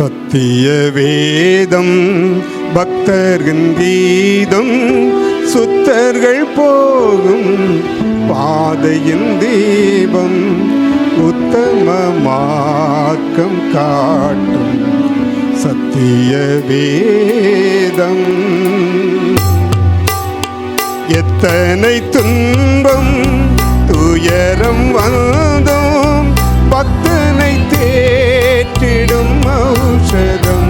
சத்திய வேதம் பக்தர்களின் கீதம், சுத்தர்கள் போகும் பாதையின் தீபம், உத்தம மார்க்கம் காட்டும் சத்திய வேதம். எத்தனை துன்பம் துயரம் வந்தோம், பக்தனை தேற்றிடும் ஔஷதம்.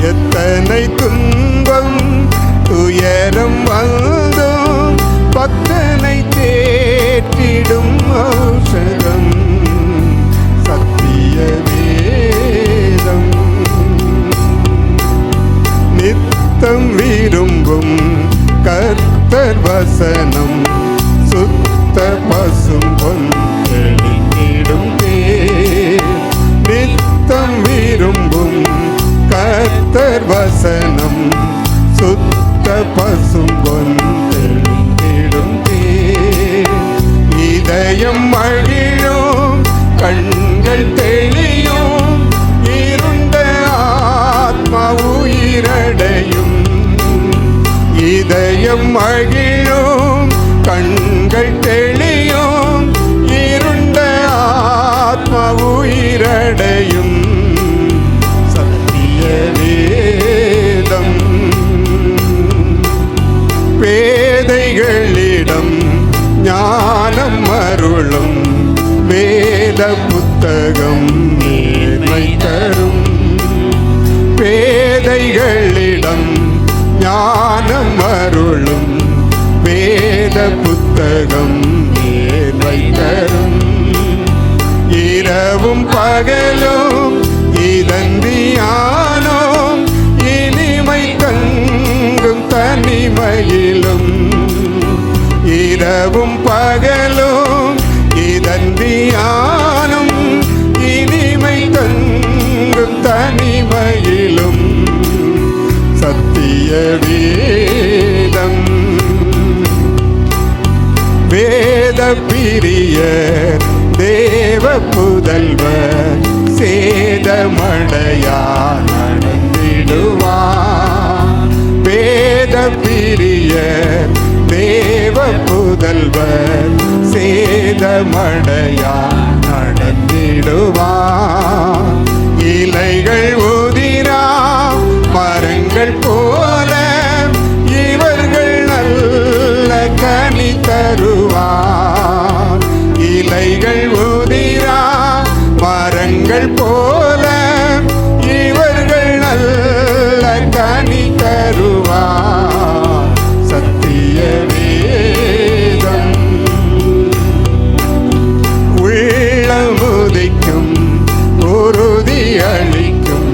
எத்தனை துன்பம் துயரம் வந்தோம், பக்தனை தேற்றிடும் ஔஷதம் சத்திய வேதம். நித்தம் விரும்பும் கர்த்தர் வசனம், சுத்த பசும் பொன் தெளிந்திடும் தேர். நித்தம் விரும்பும் கர்த்தர் வசனம், சுத்த பசும் பொன் தெளிந்திடும் தேர். இதயம் மகிழும் கண்கள் தெளியும், இருண்ட ஆத்மா உயிரடையும். இதயம் மகிழும் கண்கள் தெளியும், இருண்ட ஆத்மா உயிரடையும் சத்திய வேதம். பேதைகளிடம் ஞானம் அருளும் வேத புத்தகம் மேன்மை தரும். பேதைகளிடம் ஞானம் அருளும் வேத புத்தகம் மேன்மை தரும். இரவும் பகலும் இதன் தியானம், இனிமை தங்கும் தனிமையிலும். இரவும் பகலும் இதன் தியானம், இனிமை தங்கும் தனிமையிலும் சத்திய வேதம். வேத பிரியர் தேவ புதல்வர், சேதமடையா நடந்திடுவார். வேத பிரியர் தேவ புதல்வர், சேதமடையா நடந்திடுவார். இலைகள் உதிரா மரங்கள் போல இவர்கள் நல்ல கனி தருவார். இலைகள் உதிரா மரங்கள் போல இவர்கள் நல்ல கனி தருவார் சத்திய வேதம். உள்ளமுதிக்கும் உறுதி அளிக்கும்,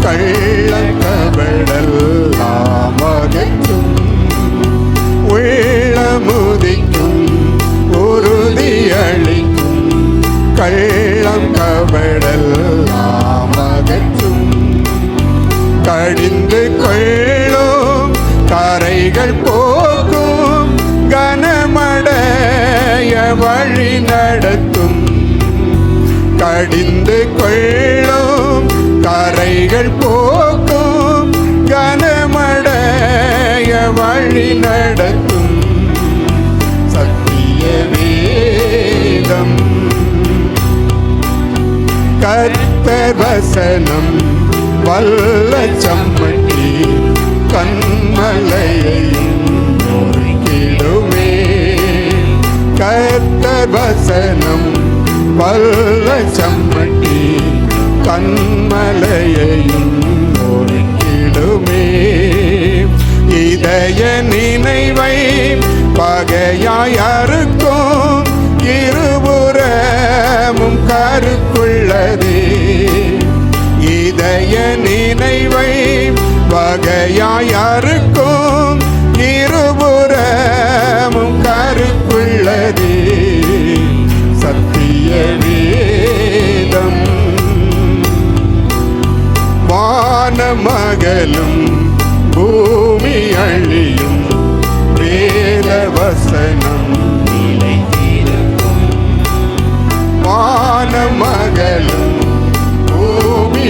கள்ளம் கபடெல்லாம் அகற்றும். உள்ளமுதிக்கும் உறுதி அளிக்கும், கள்ளம் கபடெல்லாம் அகற்றும். கடிந்து கொள்ளும் கரைகள் போக்கும், கனமடைய வழி நடத்தும். கடிந்து கொள்ளும் கரைகள் போக்கும், கனமடைய வழி நடத்தும் சத்திய வேதம். கர்த்தர் வசனம் வல்ல சம்மட்டி, கண்மலையையும் முறிக்கிடுமே. கர்த்தர் வசனம் வல்ல சம்மட்டி, கண்மலையையும் முறிக்கிடுமே. இதய நினைவை பகையாய் அறுக்கும், இருபுறமும் கருக்குள்ளதே. இதய நினைவை பகையாய் அறுக்கும், இருபுறமும் கருக்குள்ளதே சத்திய வேதம். வானமகலும் பூமி அழியும், வேத வசனம் நிலைத்திருக்கும். வானமகலும் பூமி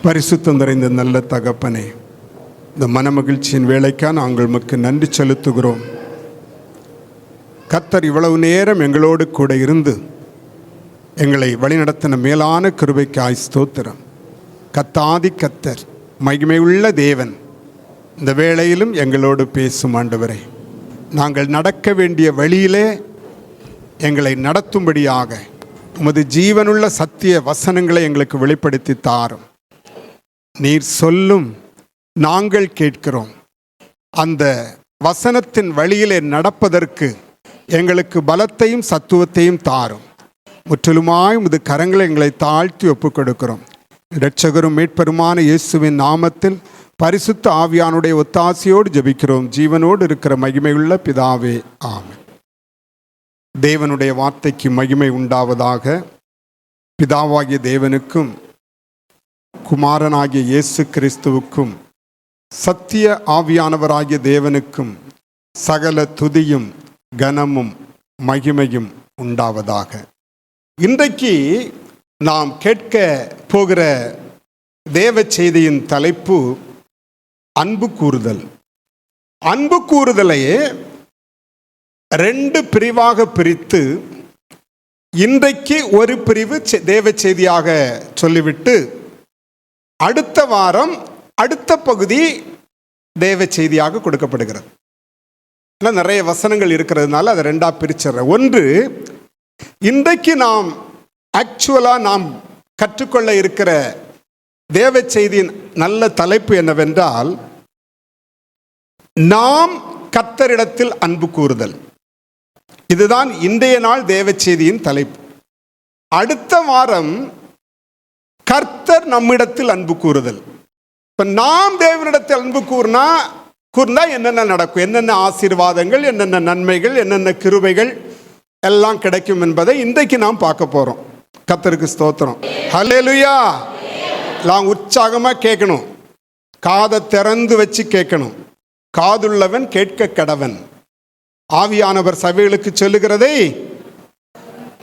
பரிசுத்தம் நிறைந்த நல்ல தகப்பனே, இந்த மனமகிழ்ச்சியின் வேலைக்காக நாங்கள் உமக்கு நன்றி செலுத்துகிறோம். கர்த்தர் இவ்வளவு நேரம் எங்களோடு கூட இருந்து எங்களை வழிநடத்தின மேலான கிருபைக்காய் ஸ்தோத்திரம். கர்த்தாதி கர்த்தர், மகிமையுள்ள தேவன், இந்த வேளையிலும் எங்களோடு பேசும் ஆண்டவரே, நாங்கள் நடக்க வேண்டிய வழியிலே எங்களை நடத்தும்படியாக உமது ஜீவனுள்ள சத்திய வசனங்களை எங்களுக்கு வெளிப்படுத்தி தாரும். நீர் சொல்லும், நாங்கள் கேட்கிறோம். அந்த வசனத்தின் வழியிலே நடப்பதற்கு எங்களுக்கு பலத்தையும் சத்துவத்தையும் தாரும். முற்றிலுமாய் உமது கரங்களை எங்களை தாழ்த்தி ஒப்புக் கொடுக்கிறோம். இரட்சகரும் மீட்பெருமான இயேசுவின் நாமத்தில் பரிசுத்த ஆவியானுடைய ஒத்தாசையோடு ஜெபிக்கிறோம் ஜீவனோடு இருக்கிற மகிமையுள்ள பிதாவே, ஆமென். தேவனுடைய வார்த்தைக்கு மகிமை உண்டாவதாக. பிதாவாகிய தேவனுக்கும் குமாரனாகிய இயேசு கிறிஸ்துவுக்கும் சத்திய ஆவியானவராகிய தேவனுக்கும் சகல துதியும் கனமும் மகிமையும் உண்டாவதாக. இன்றைக்கு நாம் கேட்க போகிற தேவ செய்தியின் தலைப்பு அன்பு கூறுதல். அன்பு கூறுதலையே 2 பிரிவாக பிரித்து இன்றைக்கு ஒரு பிரிவு தேவ செய்தியாக சொல்லிவிட்டு அடுத்த வாரம் அடுத்த பகுதி தேவ செய்தியாக கொடுக்கப்படுகிறது. நிறைய வசனங்கள் இருக்கிறதுனால அதை 2ஆக பிரிச்சிடுறேன். ஒன்று, இன்றைக்கு நாம் நாம் கற்றுக்கொள்ள இருக்கிற தேவ செய்தியின் நல்ல தலைப்பு என்னவென்றால், நாம் கர்த்தரிடத்தில் அன்பு கூறுதல். இதுதான் இன்றைய நாள் தேவ செய்தியின் தலைப்பு. அடுத்த வாரம் கர்த்தர் நம்மிடத்தில் அன்பு கூறுதல். இப்போ நாம் தேவனிடத்தில் அன்பு கூர்ந்தா என்னென்ன நடக்கும், என்னென்ன ஆசீர்வாதங்கள், என்னென்ன நன்மைகள், என்னென்ன கிருபைகள் எல்லாம் கிடைக்கும் என்பதை இன்றைக்கு நாம் பார்க்க போகிறோம். கர்த்தருக்கு ஸ்தோத்திரம். ஹல்லேலூயா. எல்லாம் உற்சாகமாக கேட்கணும், காதை திறந்து வச்சு கேட்கணும். காதுள்ளவன் கேட்க கடவன். ஆவியானவர் சபைகளுக்கு சொல்லுகிறதை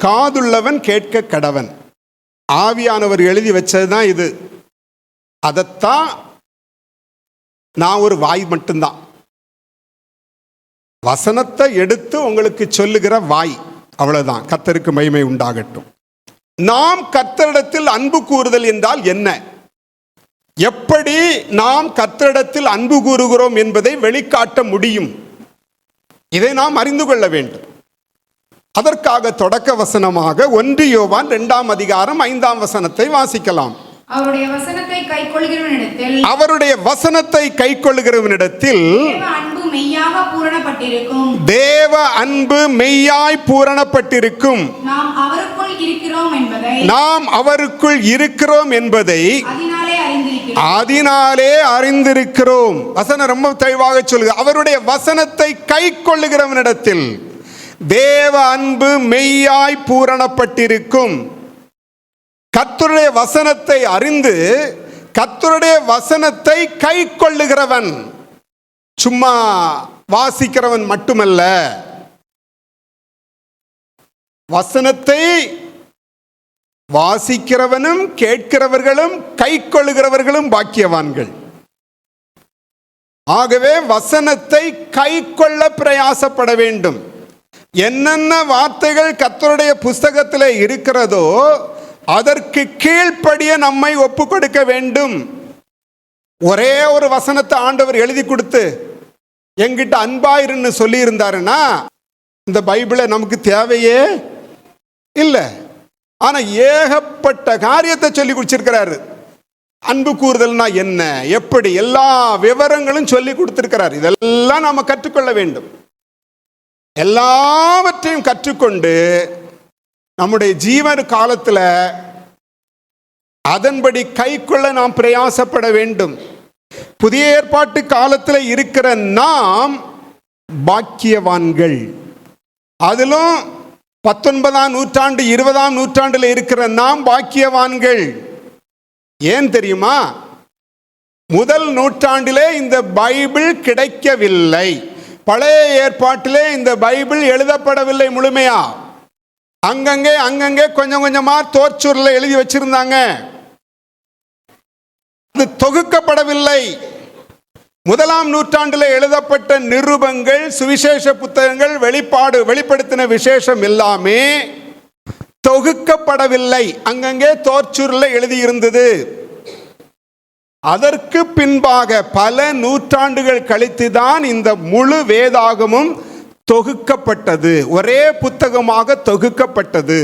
காதுள்ளவன் கேட்க கடவன். ஆவியானவர் எழுதி வச்சது தான் இது. அதைத்தான் நான் ஒரு வாய் மட்டும்தான், வசனத்தை எடுத்து உங்களுக்கு சொல்லுகிற வாய், அவ்வளவுதான். கர்த்தருக்கு மகிமை உண்டாகட்டும். நாம் கர்த்தரிடத்தில் அன்பு கூறுதல் என்றால் என்ன, எப்படி நாம் கர்த்தரிடத்தில் அன்பு கூறுகிறோம் என்பதை வெளிக்காட்ட முடியும், இதை நாம் அறிந்து கொள்ள வேண்டும். அதற்காக தொடக்க வசனமாக 1 யோவான் 2ஆம் அதிகாரம் 5ஆம் வசனத்தை வாசிக்கலாம். அவருடைய வசனத்தை கைக்கொள்கிறவனிடத்தில் தேவ அன்பு மெய்யாய் பூரணப்பட்டிருக்கும். நாம் அவருக்குள் இருக்கிறோம் என்பதை அதனாலே அறிந்திருக்கிறோம். வசனம் ரொம்ப தெளிவாக சொல்லுது. அவருடைய வசனத்தை கைக்கொள்ளுகிறவனிடத்தில் தேவ அன்பு மெய்யாய் பூரணப்பட்டிருக்கும். கர்த்தருடைய வசனத்தை அறிந்து கர்த்தருடைய வசனத்தை கைக்கொள்ளுகிறவன் சும்மா வாசிக்கிறவன் மட்டுமல்ல, வசனத்தை வாசிக்கிறவனும் கேட்கிறவர்களும் கைக்கொள்ளுகிறவர்களும் பாக்கியவான்கள். ஆகவே வசனத்தை கைக்கொள்ள பிரயாசப்பட வேண்டும். என்னென்ன வார்த்தைகள் கர்த்தருடைய புஸ்தகத்தில் இருக்கிறதோ அதற்கு கீழ்ப்படிய நம்மை ஒப்பு கொடுக்க வேண்டும். ஒரே ஒரு வசனத்தை ஆண்டவர் எழுதி கொடுத்து என்கிட்ட அன்பாயிருன்னு சொல்லி இருந்தாருன்னா இந்த பைபிளை நமக்கு தேவையே இல்லை. ஆனா ஏகப்பட்ட காரியத்தை சொல்லி குடிச்சிருக்கிறாரு. அன்பு கூறுதல்னா என்ன, எப்படி, எல்லா விவரங்களும் சொல்லி கொடுத்திருக்கிறார். இதெல்லாம் நாம கற்றுக்கொள்ள வேண்டும். எல்லாவற்றையும் கற்றுக்கொண்டு நம்முடைய ஜீவன காலத்தில் அதன்படி கைக்கொள்ள நாம் பிரயாசப்பட வேண்டும். புதிய ஏற்பாட்டு காலத்தில் இருக்கிற நாம் பாக்கியவான்கள். அதிலும் 19ஆம் நூற்றாண்டு 20ஆம் நூற்றாண்டில் இருக்கிற நாம் பாக்கியவான்கள். ஏன் தெரியுமா? முதல் நூற்றாண்டிலே இந்த பைபிள் கிடைக்கவில்லை. பழைய ஏற்பாட்டிலே இந்த பைபிள் எழுதப்படவில்லை முழுமையா. அங்கங்கே கொஞ்சம் கொஞ்சமா தோற்சூரில் எழுதி வச்சிருந்தாங்க. அது தொகுக்கப்படவில்லை. 1ஆம் நூற்றாண்டில் எழுதப்பட்ட நிருபங்கள், சுவிசேஷ புத்தகங்கள், வெளிப்படுத்தின விசேஷம் எல்லாமே தொகுக்கப்படவில்லை. அங்கங்கே தோற்சூரில் எழுதியிருந்தது. அதற்கு பின்பாக பல நூற்றாண்டுகள் கழித்துதான் இந்த முழு வேதாகமும் தொகுக்கப்பட்டது, ஒரே புத்தகமாக தொகுக்கப்பட்டது.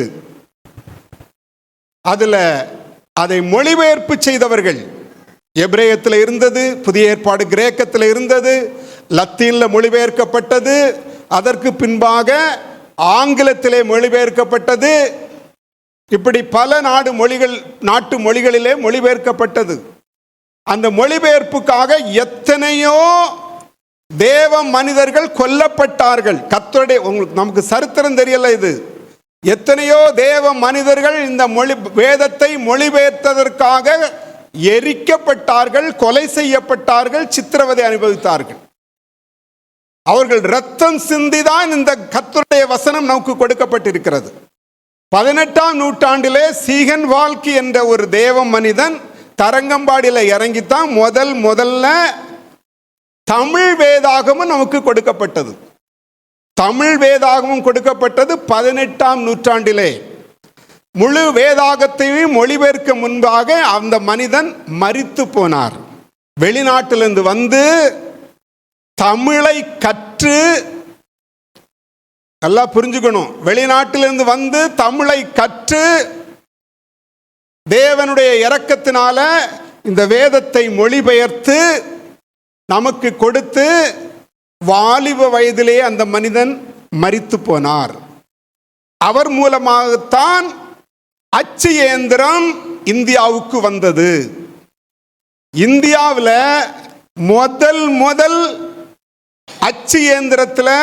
அதுல அதை மொழிபெயர்ப்பு செய்தவர்கள் எபிரேயத்தில் இருந்தது, புதிய ஏற்பாடு கிரேக்கத்தில் இருந்தது, லத்தீனில் மொழிபெயர்க்கப்பட்டது, அதற்கு பின்பாக ஆங்கிலத்திலே மொழிபெயர்க்கப்பட்டது. இப்படி பல நாட்டு மொழிகளிலே மொழிபெயர்க்கப்பட்டது. அந்த மொழிபெயர்ப்புக்காக எத்தனையோ தேவ மனிதர்கள் கொல்லப்பட்டார்கள். கர்த்தருடைய, நமக்கு சரித்திரம் தெரியல இது. எத்தனையோ தேவ மனிதர்கள் இந்த வேதத்தை மொழிபெயர்த்ததற்காக எரிக்கப்பட்டார்கள், கொலை செய்யப்பட்டார்கள், சித்திரவதை அனுபவித்தார்கள். அவர்கள் இரத்தம் சிந்திதான் இந்த கர்த்தருடைய வசனம் நமக்கு கொடுக்கப்பட்டிருக்கிறது. 18ஆம் நூற்றாண்டிலே சீகன் வால்கி என்ற ஒரு தேவ மனிதன் தரங்கம்பாடியில் இறங்கித்தான் முதல்ல தமிழ் வேதாகமும் நமக்கு கொடுக்கப்பட்டது. தமிழ் வேதாகமும் கொடுக்கப்பட்டது 18ஆம் நூற்றாண்டிலே. முழு வேதாகத்தையும் மொழிபெயர்க்க முன்பாக அந்த மனிதன் மரித்து போனார். வெளிநாட்டிலிருந்து வந்து தமிழை கற்று, நல்லா புரிஞ்சுக்கணும், வெளிநாட்டிலிருந்து வந்து தமிழை கற்று தேவனுடைய இரக்கத்தினால இந்த வேதத்தை மொழிபெயர்த்து நமக்கு கொடுத்து வாலிப வயதிலே அந்த மனிதன் மரித்து போனார். அவர் மூலமாகத்தான் அச்சு இயந்திரம் இந்தியாவுக்கு வந்தது. இந்தியாவில் முதல் அச்சு இயந்திரத்தில்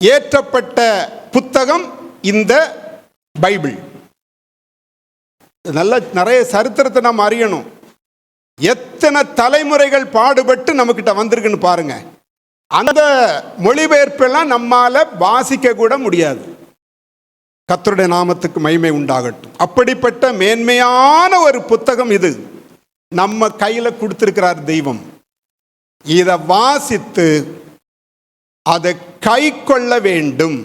ஏற்றப்பட்ட புத்தகம் இந்த பைபிள். நிறைய சரித்திரத்தை நாம் அறியணும். எத்தனை தலைமுறைகள் பாடுபட்டு நம்மக்கிட்ட வந்திருக்குன்னு பாருங்க. அந்த மொழிபெயர்ப்பெல்லாம் நம்மால வாசிக்க கூட முடியாது. கர்த்தருடைய நாமத்துக்கு மகிமை உண்டாகட்டும். அப்படிப்பட்ட மேன்மையான ஒரு புத்தகம் இது நம்ம கையில கொடுத்திருக்கிறார் தெய்வம். இதை வாசித்து அதை கை கொள்ள வேண்டும்.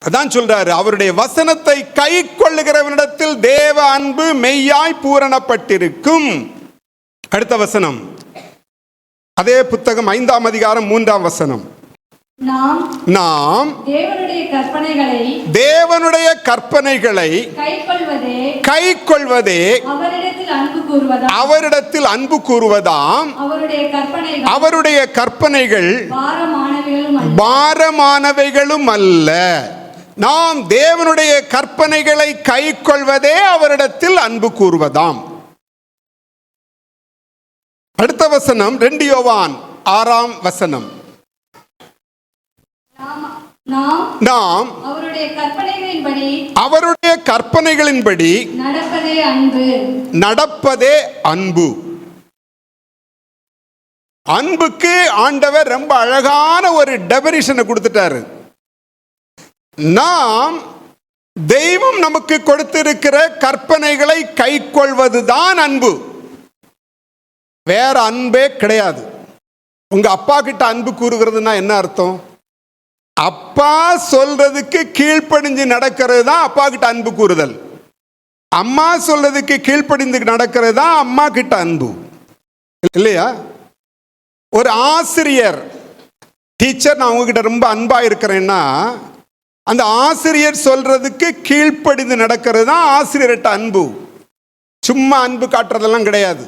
அதான் சொல்றாரு, அவருடைய வசனத்தை கை கொள்ளுகிறவனிடத்தில் தேவ அன்பு மெய்யாய் பூரணப்பட்டிருக்கும். அடுத்த வசனம், அதே புத்தகம் 5ஆம் அதிகாரம் 3ஆம் வசனம். நாம் தேவனுடைய கற்பனைகளை கைக்கொள்வதே அவரிடத்தில் அன்பு கூறுவதாம். அவருடைய கற்பனைகள் பாரமானவைகளும் அல்ல. நாம் தேவனுடைய கற்பனைகளை கைக்கொள்வதே அவரிடத்தில் அன்பு கூறுவதாம். அடுத்த வசனம் 2 யோவான் 6ஆம் வசனம். நாம் அவருடைய கற்பனைகளின்படி நடப்பதே அன்பு. அன்புக்கு ஆண்டவர் ரொம்ப அழகான ஒரு டெபினிஷனை கொடுத்துட்டாரு. நாம் தெய்வம் நமக்கு கொடுத்திருக்கிற கற்பனைகளை கைக்கொள்வதுதான் அன்பு. வேற அன்பே கிடையாது. உங்க அப்பா கிட்ட அன்பு கூறுகிறதுனா என்ன அர்த்தம்? அப்பா சொல்றதுக்கு கீழ்ப்படிஞ்சு நடக்கிறது தான் அப்பா கிட்ட அன்பு கூறுதல். அம்மா சொல்றதுக்கு கீழ்ப்படிந்து நடக்கிறது தான் அம்மா கிட்ட அன்பு, இல்லையா? ஒரு ஆசிரியர், டீச்சர், நான் உங்ககிட்ட ரொம்ப அன்பா இருக்கிறேன்னா அந்த ஆசிரியர் சொல்றதுக்கு கீழ்ப்படிந்து நடக்கிறது தான் ஆசிரியர்கிட்ட அன்பு. சும்மா அன்பு காட்டுறதெல்லாம் கிடையாது.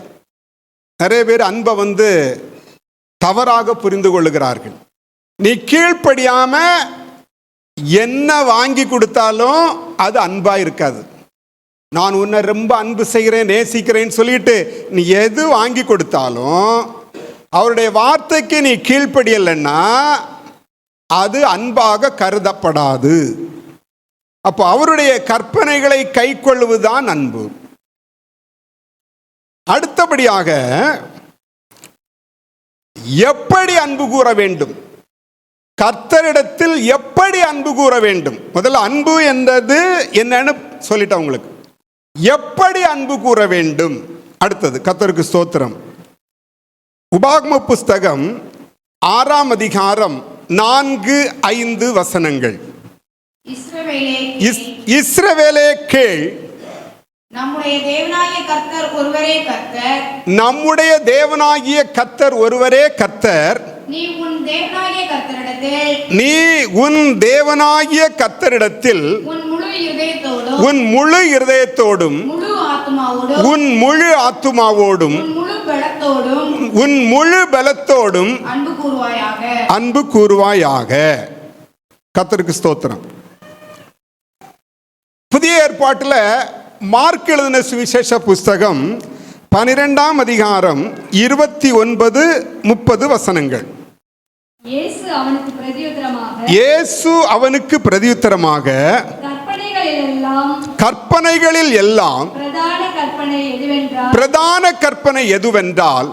நிறைய பேர் அன்பை தவறாக புரிந்து கொள்ளுகிறார்கள். நீ கீழ்ப்படியாம என்ன வாங்கி கொடுத்தாலும் அது அன்பா இருக்காது. நான் உன்னை ரொம்ப அன்பு செய்கிறேன், நேசிக்கிறேன்னு சொல்லிட்டு நீ எது வாங்கி கொடுத்தாலும் அவருடைய வார்த்தைக்கு நீ கீழ்ப்படியலைன்னா அது அன்பாக கருதப்படாது. அப்போ அவருடைய கற்பனைகளை கைக்கொள்வதுதான் அன்பு. அடுத்தபடியாக எப்படி அன்பு கூற வேண்டும், கர்த்தரிடத்தில் எப்படி அன்பு கூற வேண்டும். முதல்ல அன்பு என்றது என்னன்னு சொல்லிட்டேன் உங்களுக்கு. எப்படி அன்பு கூற வேண்டும், அடுத்தது கர்த்தருக்கு ஸ்தோத்திரம். உபாகம புஸ்தகம் 6ஆம் அதிகாரம் 4-5 வசனங்கள். இஸ்ரவேலே கேள், நம்முடைய தேவனாகிய கர்த்தர் ஒருவரே கர்த்தர். நம்முடைய தேவனாகிய கர்த்தர் ஒருவரே கர்த்தர். நீ உன் தேவனாகிய கர்த்தரிடத்தில் உன் முழு இருதயத்தோடும் உன் முழு இருதயத்தோடும் முழு ஆத்துமாவோடும் உன் முழு ஆத்துமாவோடும் உன் முழு பலத்தோடும் அன்பு கூறுவாயாக. கர்த்தருக்கு ஸ்தோத்திரம். புதிய ஏற்பாட்டில் மார்க் எழுதின சுவிசேஷ புஸ்தகம் 12ஆம் அதிகாரம் 29-30 வசனங்கள். இயேசு அவனுக்கு பிரதியுத்தரமாக கற்பனைகளில் எல்லாம் பிரதான கற்பனை எதுவென்றால்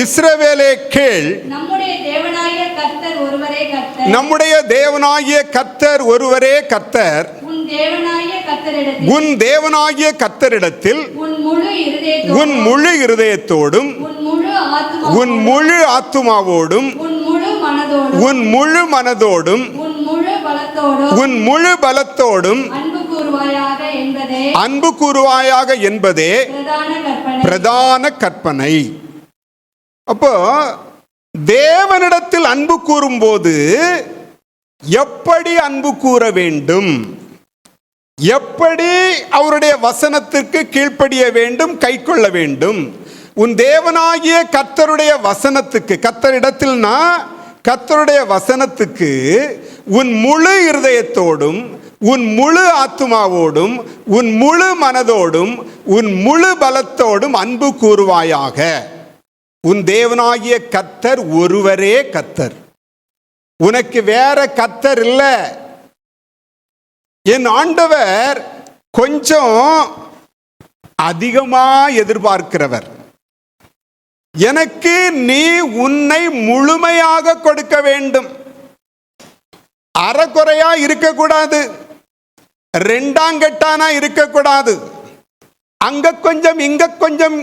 இஸ்ரவேலே கேள், நம்முடைய தேவனாகிய கர்த்தர் ஒருவரே கர்த்தர். உன் தேவனாகிய கர்த்தரிடத்தில் உன் முழு இருதயத்தோடும் உன் முழு ஆத்துமாவோடும் உன் முழு மனதோடும் உன் முழு பலத்தோடும் அன்பு கூறுவாயாக என்பதே பிரதான கற்பனை. அப்போ தேவனிடத்தில் அன்பு கூறும்போது எப்படி அன்பு கூற வேண்டும், எப்படி அவருடைய வசனத்திற்கு கீழ்ப்படிய வேண்டும், கைக்கொள்ள வேண்டும். உன் தேவனாகிய கர்த்தருடைய வசனத்துக்கு, கர்த்தரிடத்தில்னா கர்த்தருடைய வசனத்துக்கு உன் முழு இருதயத்தோடும் உன் முழு ஆத்துமாவோடும் உன் முழு மனதோடும் உன் முழு பலத்தோடும் அன்பு கூறுவாயாக. உன் தேவனாகிய கர்த்தர் ஒருவரே கர்த்தர். உனக்கு வேற கர்த்தர் இல்லை. என் ஆண்டவர் கொஞ்சம் அதிகமா எதிர்பார்க்கிறவர். எனக்கு நீ உன்னை முழுமையாக கொடுக்க வேண்டும். அறக்குறையா இருக்கக்கூடாது, ரெண்டாங்கட்டானா இருக்கக்கூடாது, அங்க கொஞ்சம் இங்க கொஞ்சம்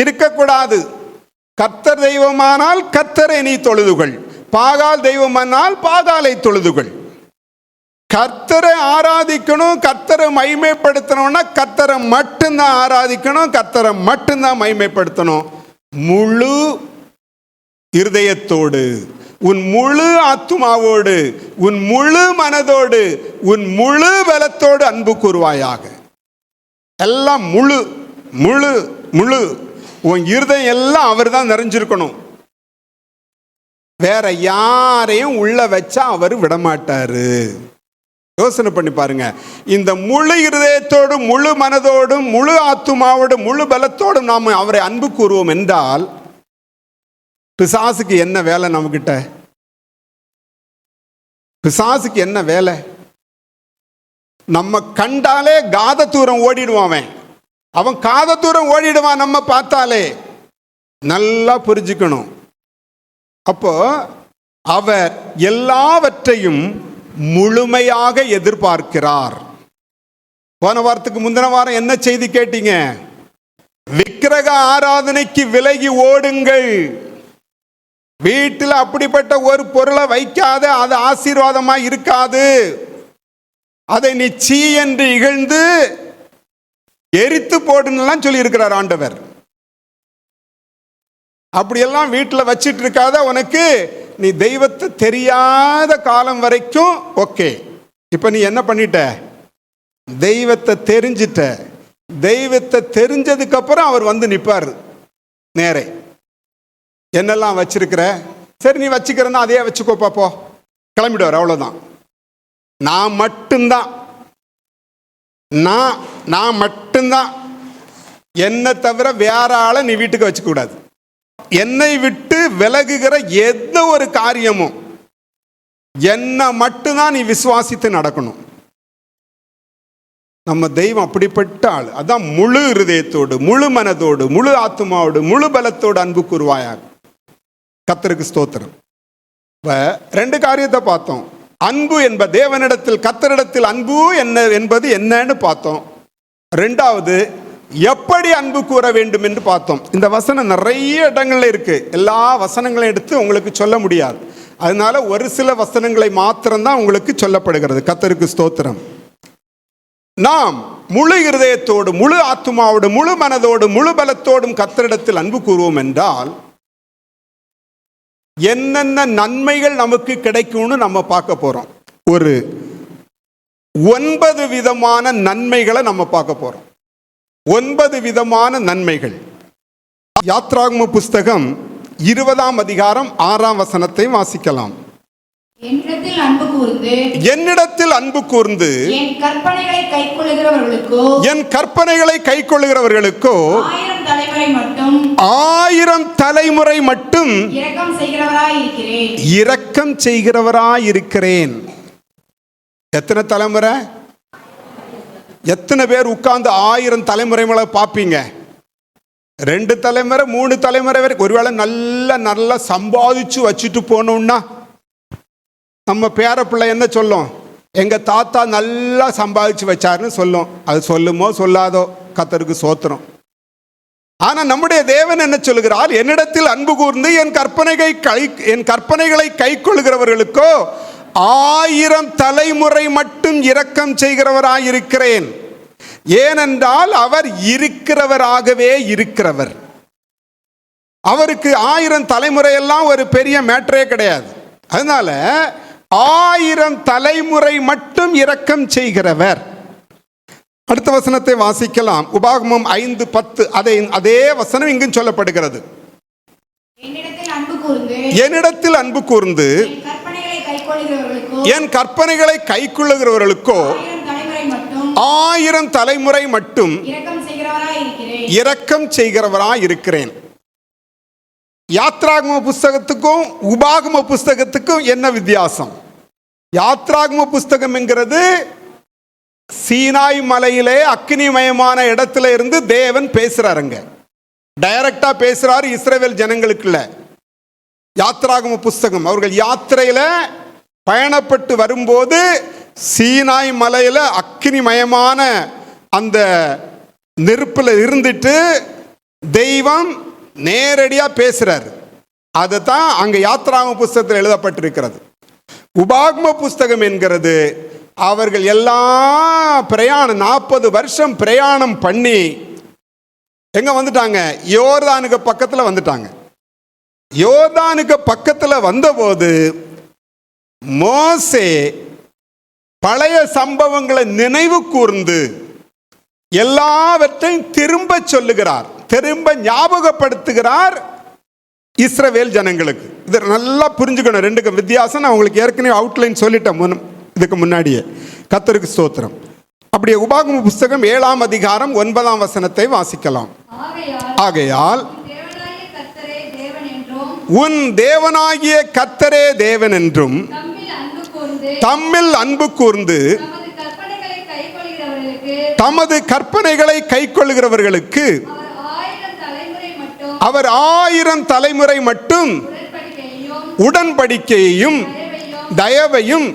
இருக்கக்கூடாது. கர்த்தர் தெய்வமானால் கர்த்தரை நீ தொழுதுகள், பாகால் தெய்வமானால் பாகாலை தொழுதுகள். கர்த்தரை ஆராதிக்கணும், கர்த்தரை மகிமைப்படுத்தணும்னா கர்த்தரை மட்டும்தான் ஆராதிக்கணும், கர்த்தரை மட்டும்தான் மகிமைப்படுத்தணும். முழு இருதயத்தோடு உன் முழு ஆத்துமாவோடு உன் முழு மனதோடு உன் முழு பலத்தோடு அன்பு கூறுவாயாக. எல்லாம் முழு முழு முழு. உன் இருதயம் எல்லாம் அவர் தான் நிறைஞ்சிருக்கணும். வேற யாரையும் உள்ள வச்சா அவர் விடமாட்டாரு. யோசனை பண்ணி பாருங்க. இந்த முழு இருதயத்தோடும் முழு மனதோடும் முழு ஆத்துமாவோடும் முழு பலத்தோடும் நாம் அவரை அன்பு கூறுவோம் என்றால் பிசாசுக்கு என்ன வேலை? நம்மகிட்ட பிசாசுக்கு என்ன வேலை? நம்ம கண்டாலே காத தூரம் ஓடிடுவான். அவன் காத தூரம் ஓடிடுவான் நம்ம பார்த்தாலே. நல்லா புரிஞ்சுக்கணும். அப்போ அவர் எல்லாவற்றையும் முழுமையாக எதிர்பார்க்கிறார். போன வாரத்துக்கு முந்தின வாரம் என்ன செய்தி கேட்டீங்க? விக்கிரக ஆராதனைக்கு விலகி ஓடுங்கள். வீட்டில் அப்படிப்பட்ட ஒரு பொருளை வைக்காத, அது ஆசீர்வாதமா இருக்காது. அதை நீ சீ என்று இகழ்ந்து எரித்து போடுன்னு சொல்லி இருக்கிறார் ஆண்டவர். அப்படியெல்லாம் வீட்டில் வச்சிட்டு இருக்காத. உனக்கு நீ தெய்வத்தை தெரியாத காலம் வரைக்கும் ஓகே. இப்ப நீ என்ன பண்ணிட்ட? தெய்வத்தை தெரிஞ்சிட்ட. தெய்வத்தை தெரிஞ்சதுக்கு அப்புறம் அவர் வந்து நிற்பார் நேரே. என்னெல்லாம் வச்சிருக்கிற? சரி, நீ வச்சுக்கிறன்னா அதே வச்சுக்கோ பாப்போ, கிளம்பிடுவார். அவ்வளவுதான். நான் மட்டும்தான், நான் மட்டும்தான். என்னை தவிர வேற ஆளை நீ வீட்டுக்கு வச்சுக்க கூடாது. என்னை விட்டு விலகுகிற எந்த ஒரு காரியமும் என்ன மட்டும்தான் நீ விசுவாசித்து நடக்கணும். நம்ம தெய்வம் அப்படிப்பட்ட ஆள். அதான் முழு இருதயத்தோடு முழு மனதோடு முழு ஆத்துமாவோடு முழு பலத்தோடு அன்பு கூறுவாயாக. கர்த்தருக்கு ஸ்தோத்திரம். ரெண்டு காரியத்தை பார்த்தோம். அன்பு என்ப தேவனிடத்தில் கர்த்தரிடத்தில் அன்பு என்ன என்பது என்னன்னு பார்த்தோம். ரெண்டாவது, எப்படி அன்பு கூற வேண்டும் என்று பார்த்தோம். இந்த வசனம் நிறைய இடங்கள்ல இருக்கு. எல்லா வசனங்களையும் எடுத்து உங்களுக்கு சொல்ல முடியாது. அதனால ஒரு சில வசனங்களை மாத்திரம்தான் உங்களுக்கு சொல்லப்படுகிறது. கர்த்தருக்கு ஸ்தோத்திரம். நாம் முழு இருதயத்தோடு, முழு ஆத்துமாவோடு, முழு மனதோடு, முழு பலத்தோடும் கர்த்தரிடத்தில் அன்பு கூறுவோம் என்றால் என்னென்ன நன்மைகள் நமக்கு கிடைக்கும்னு நம்ம பார்க்க போறோம். ஒரு 9 விதமான நன்மைகளை நம்ம பார்க்க போறோம். 9 விதமான நன்மைகள். யாத்ராகம புஸ்தகம் 20ஆம் அதிகாரம் 6ஆம் வசனத்தை வாசிக்கலாம். என்னிடத்தில் அன்பு கூர்ந்து என்னிடத்தில் அன்பு கூர்ந்து என் கற்பனைகளை கைக்கொள்ளுகிறவர்களுக்கோ என் கற்பனைகளை கைக்கொள்ளுகிறவர்களுக்கோ 1000 தலைமுறை மட்டும் 1000 தலைமுறை மட்டும் இரக்கம் செய்கிறவராய் இருக்கிறேன். இரக்கம் செய்கிறவராய் இருக்கிறேன். எத்தனை தலைமுறை? எத்தனை பேர் உட்கார்ந்து 1000 தலைமுறை மேல பார்ப்பீங்க? 2 தலைமுறை 3 தலைமுறை வரைக்கும். ஒருவேளை நல்லா சம்பாதிச்சு வச்சுட்டு போனோம்னா நம்ம பேர பிள்ளை என்ன சொல்லும்? எங்க தாத்தா நல்லா சம்பாதிச்சு வச்சாருன்னு சொல்லும். அது சொல்லுமோ சொல்லாதோ, கர்த்தருக்கு ஸ்தோத்திரம். ஆனா நம்முடைய தேவன் என்ன சொல்கிறார்? என்னிடத்தில் அன்பு கூர்ந்து என் கற்பனைகளை கைக்கொள்ளுகிறவர்களுக்கோ 1000 தலைமுறை மட்டும் இரக்கம் செய்கிறவராயிருக்கிறேன். ஏனென்றால் அவர் இருக்கிறவராகவே இருக்கிறவர். அவருக்கு 1000 தலைமுறை எல்லாம் ஒரு பெரிய மேட்டரே கிடையாது. அதனால 1000 தலைமுறை மட்டும் இரக்கம் செய்கிறவர். அடுத்த வசனத்தை வாசிக்கலாம். உபாகமம் 5:10. அதே வசனம் இங்கும் சொல்லப்படுகிறது. என்னிடத்தில் அன்பு கூர்ந்து என் கற்பனைகளை கைக்கொள்ளுகிறவர்களுக்கோ 1000 தலைமுறை மட்டும் இரக்கம் செய்கிறவராய் இருக்கிறேன். யாத்ராகம புஸ்தகத்துக்கும் உபாகம புஸ்தகத்துக்கும் என்ன வித்தியாசம்? யாத்ராகம புஸ்தகம் என்கிறது சீனாய் மலையிலே அக்னிமயமான இடத்துல இருந்து தேவன் பேசுறாருங்க. டைரக்டா பேசுறாரு இஸ்ரவேல் ஜனங்களுக்குள்ள. யாத்ராகம புஸ்தகம் அவர்கள் யாத்திரையில பயணப்பட்டு வரும்போது சீனாய் மலையில அக்னிமயமான அந்த நெருப்புல இருந்துட்டு தெய்வம் நேரடியா பேசுறாரு. அதுதான் அங்க யாத்ராகம புஸ்தகத்தில் எழுதப்பட்டிருக்கிறது. உபாகம புஸ்தகம் என்கிறது அவர்கள் எல்லாம் பிரயாணம் 40 வருஷம் பிரயாணம் பண்ணி எங்க வந்துட்டாங்க? யோர்தானுக்கு பக்கத்துல வந்துட்டாங்க. யோர்தானுக்கு பக்கத்துல வந்தபோது மோசே பழைய சம்பவங்களை நினைவு கூர்ந்து எல்லாவற்றையும் திரும்ப சொல்லுகிறார், திரும்ப ஞாபகப்படுத்துகிறார் இஸ்ரவேல் ஜனங்களுக்கு. இதை நல்லா புரிஞ்சுக்கணும். 2க்கும் வித்தியாசம் நான் உங்களுக்கு ஏற்கனவே அவுட்லைன் சொல்லிட்டேன் இதுக்கு முன்னாடியே. கர்த்தருக்கு ஸ்தோத்திரம். அப்படியே உபாகம புஸ்தகம் 7ஆம் அதிகாரம் 9ஆம் வசனத்தை வாசிக்கலாம். ஆகையால் உன் தேவனாகிய கர்த்தரே தேவன் என்றும் தம்மில் அன்பு கூர்ந்து தமது கற்பனைகளை கைக்கொள்ளுகிறவர்களுக்கு அவர் 1000 தலைமுறை மட்டும் உடன்படிக்கையையும் தயவையும்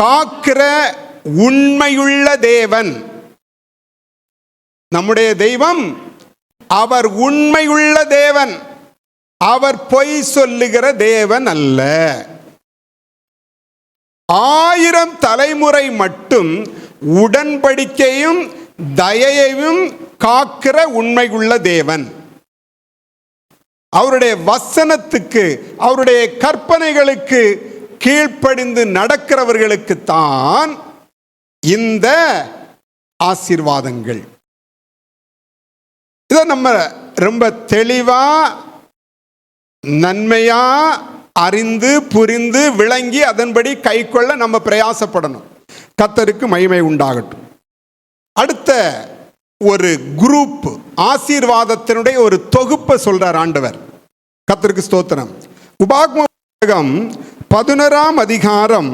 காக்கிற உண்மையுள்ள தேவன். நம்முடைய தெய்வம் அவர் உண்மையுள்ள தேவன். அவர் பொய் சொல்லுகிற தேவன் அல்ல. 1000 தலைமுறை மட்டும் உடன்படிக்கையும் தயையையும் காக்கிற உண்மையுள்ள தேவன். அவருடைய வசனத்துக்கு அவருடைய கற்பனைகளுக்கு கீழ்ப்படிந்து நடக்கிறவர்களுக்கு தான் இந்த ஆசீர்வாதங்கள். இதை நம்ம ரொம்ப தெளிவா நன்மையா அறிந்து புரிந்து விளங்கி அதன்படி கைக்கொள்ள நம்ம பிரயாசப்படணும். கர்த்தருக்கு மகிமை உண்டாகட்டும். அடுத்த ஒரு குரூப் ஆசீர்வாதத்தினுடைய ஒரு தொகுப்பை சொல்றார் ஆண்டவர். கர்த்தருக்கு ஸ்தோத்திரம். உபாகம புத்தகம் 11ஆம் அதிகாரம்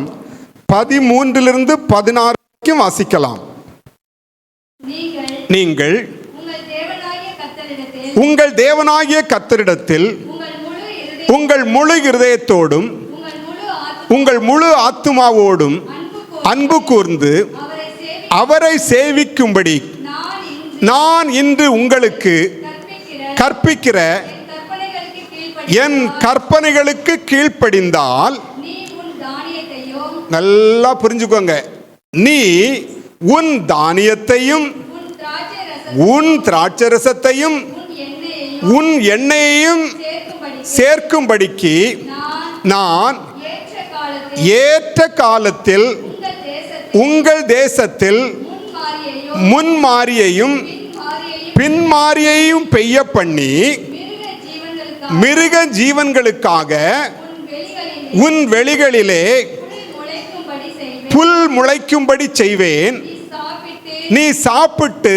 13 16 வாசிக்கலாம். நீங்கள் உங்கள் தேவனாகிய கர்த்தரிடத்தில் உங்கள் முழு இருதயத்தோடும் உங்கள் முழு ஆத்துமாவோடும் அன்பு கூர்ந்து அவரை சேவிக்கும்படி நான் இன்று உங்களுக்கு கற்பிக்கிற என் கற்பனைகளுக்கு கீழ்ப்படிந்தால், நல்லா புரிஞ்சுக்கோங்க, நீ உன் தானியத்தையும் உன் திராட்சரசத்தையும் உன் எண்ணெயையும் சேர்க்கும்படிக்கு நான் ஏற்ற காலத்தில் உங்கள் தேசத்தில் முன்மாரியையும் பின்மாரியையும் பெய்ய பண்ணி மிருக ஜீவன்களுக்காக உன் வெளிகளிலே புல் முளைக்கும்படி செய்வேன். நீ சாப்பிட்டு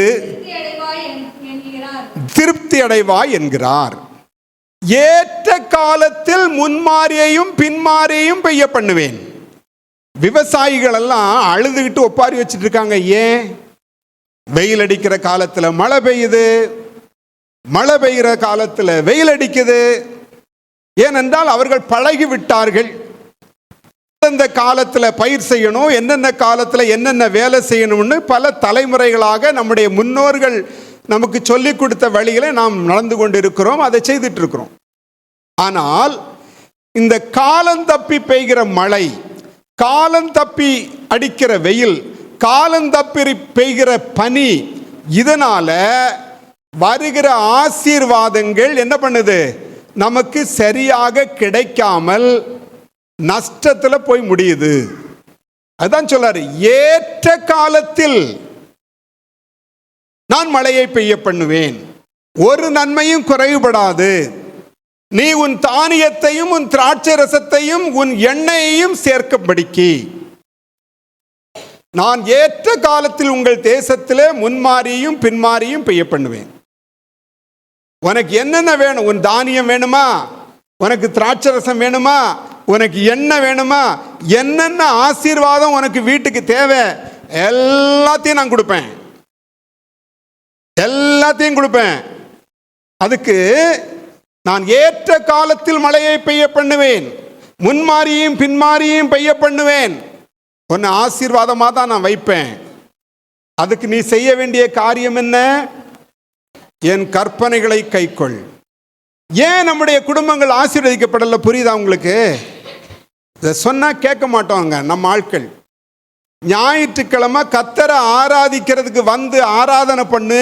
திருப்தி அடைவாய் என்கிறார். ஏற்ற காலத்தில் முன்மாரியையும் பின்மாரியையும் பெய்ய பண்ணுவேன். விவசாயிகள் எல்லாம் அழுதுகிட்டு ஒப்பாரி வச்சுட்டு இருக்காங்க. ஏன்? வெயில் அடிக்கிற காலத்தில் மழை பெய்யுது, மழை பெய்கிற காலத்தில் வெயில் அடிக்குது. ஏனென்றால் அவர்கள் பழகி விட்டார்கள். எந்தெந்த காலத்தில் பயிர் செய்யணும், என்னென்ன காலத்தில் என்னென்ன வேலை செய்யணும்னு பல தலைமுறைகளாக நம்முடைய முன்னோர்கள் நமக்கு சொல்லிக் கொடுத்த வழிகளை நாம் நடந்து கொண்டு இருக்கிறோம், அதை செய்துட்டு இருக்கிறோம். ஆனால் இந்த காலந்தப்பி பெய்கிற மழை, காலந்தப்பி அடிக்கிற வெயில், காலந்தப்பி பெய்கிற பனி, இதனால வருகிற ஆசீர்வாதங்கள் என்ன பண்ணுது? நமக்கு சரியாக கிடைக்காமல் நஷ்டத்தில் போய் முடியுது. அதான் சொல்றாரு, ஏற்ற காலத்தில் நான் மழையை பெய்ய பண்ணுவேன், ஒரு நன்மையும் குறைவுபடாது. நீ உன் தானியத்தையும் உன் திராட்சை ரசத்தையும் உன் எண்ணெயையும் சேர்க்கும்படிக்கு நான் ஏற்ற காலத்தில் உங்கள் தேசத்திலே முன்மாரியும் பின்மாரியும் பெய்ய பண்ணுவேன். உனக்கு என்னென்ன வேணும்? உன் தானியம் வேணுமா? உனக்கு திராட்சை ரசம் வேணுமா? உனக்கு எண்ணெய் வேணுமா? என்னென்ன ஆசீர்வாதம் உனக்கு வீட்டுக்கு தேவை எல்லாத்தையும் நான் கொடுப்பேன், எல்லாத்தையும் கொடுப்பேன். அதுக்கு நான் ஏற்ற காலத்தில் மழையை பெய்ய பண்ணுவேன், முன்மாரியும் பின்மாரியும் பெய்ய பண்ணுவேன். உன்னை ஆசீர்வாதமாக தான் நான் வைப்பேன். அதுக்கு நீ செய்ய வேண்டிய காரியம் என்ன? என் கற்பனைகளை கைக்கொள். ஏன் நம்முடைய குடும்பங்கள் ஆசீர்வதிக்கப்படல? புரியுதா உங்களுக்கு? இதை சொன்னா கேட்க மாட்டோங்க நம்ம ஆட்கள். ஞாயிற்றுக்கிழமை கர்த்தரை ஆராதிக்கிறதுக்கு வந்து ஆராதனை பண்ணு,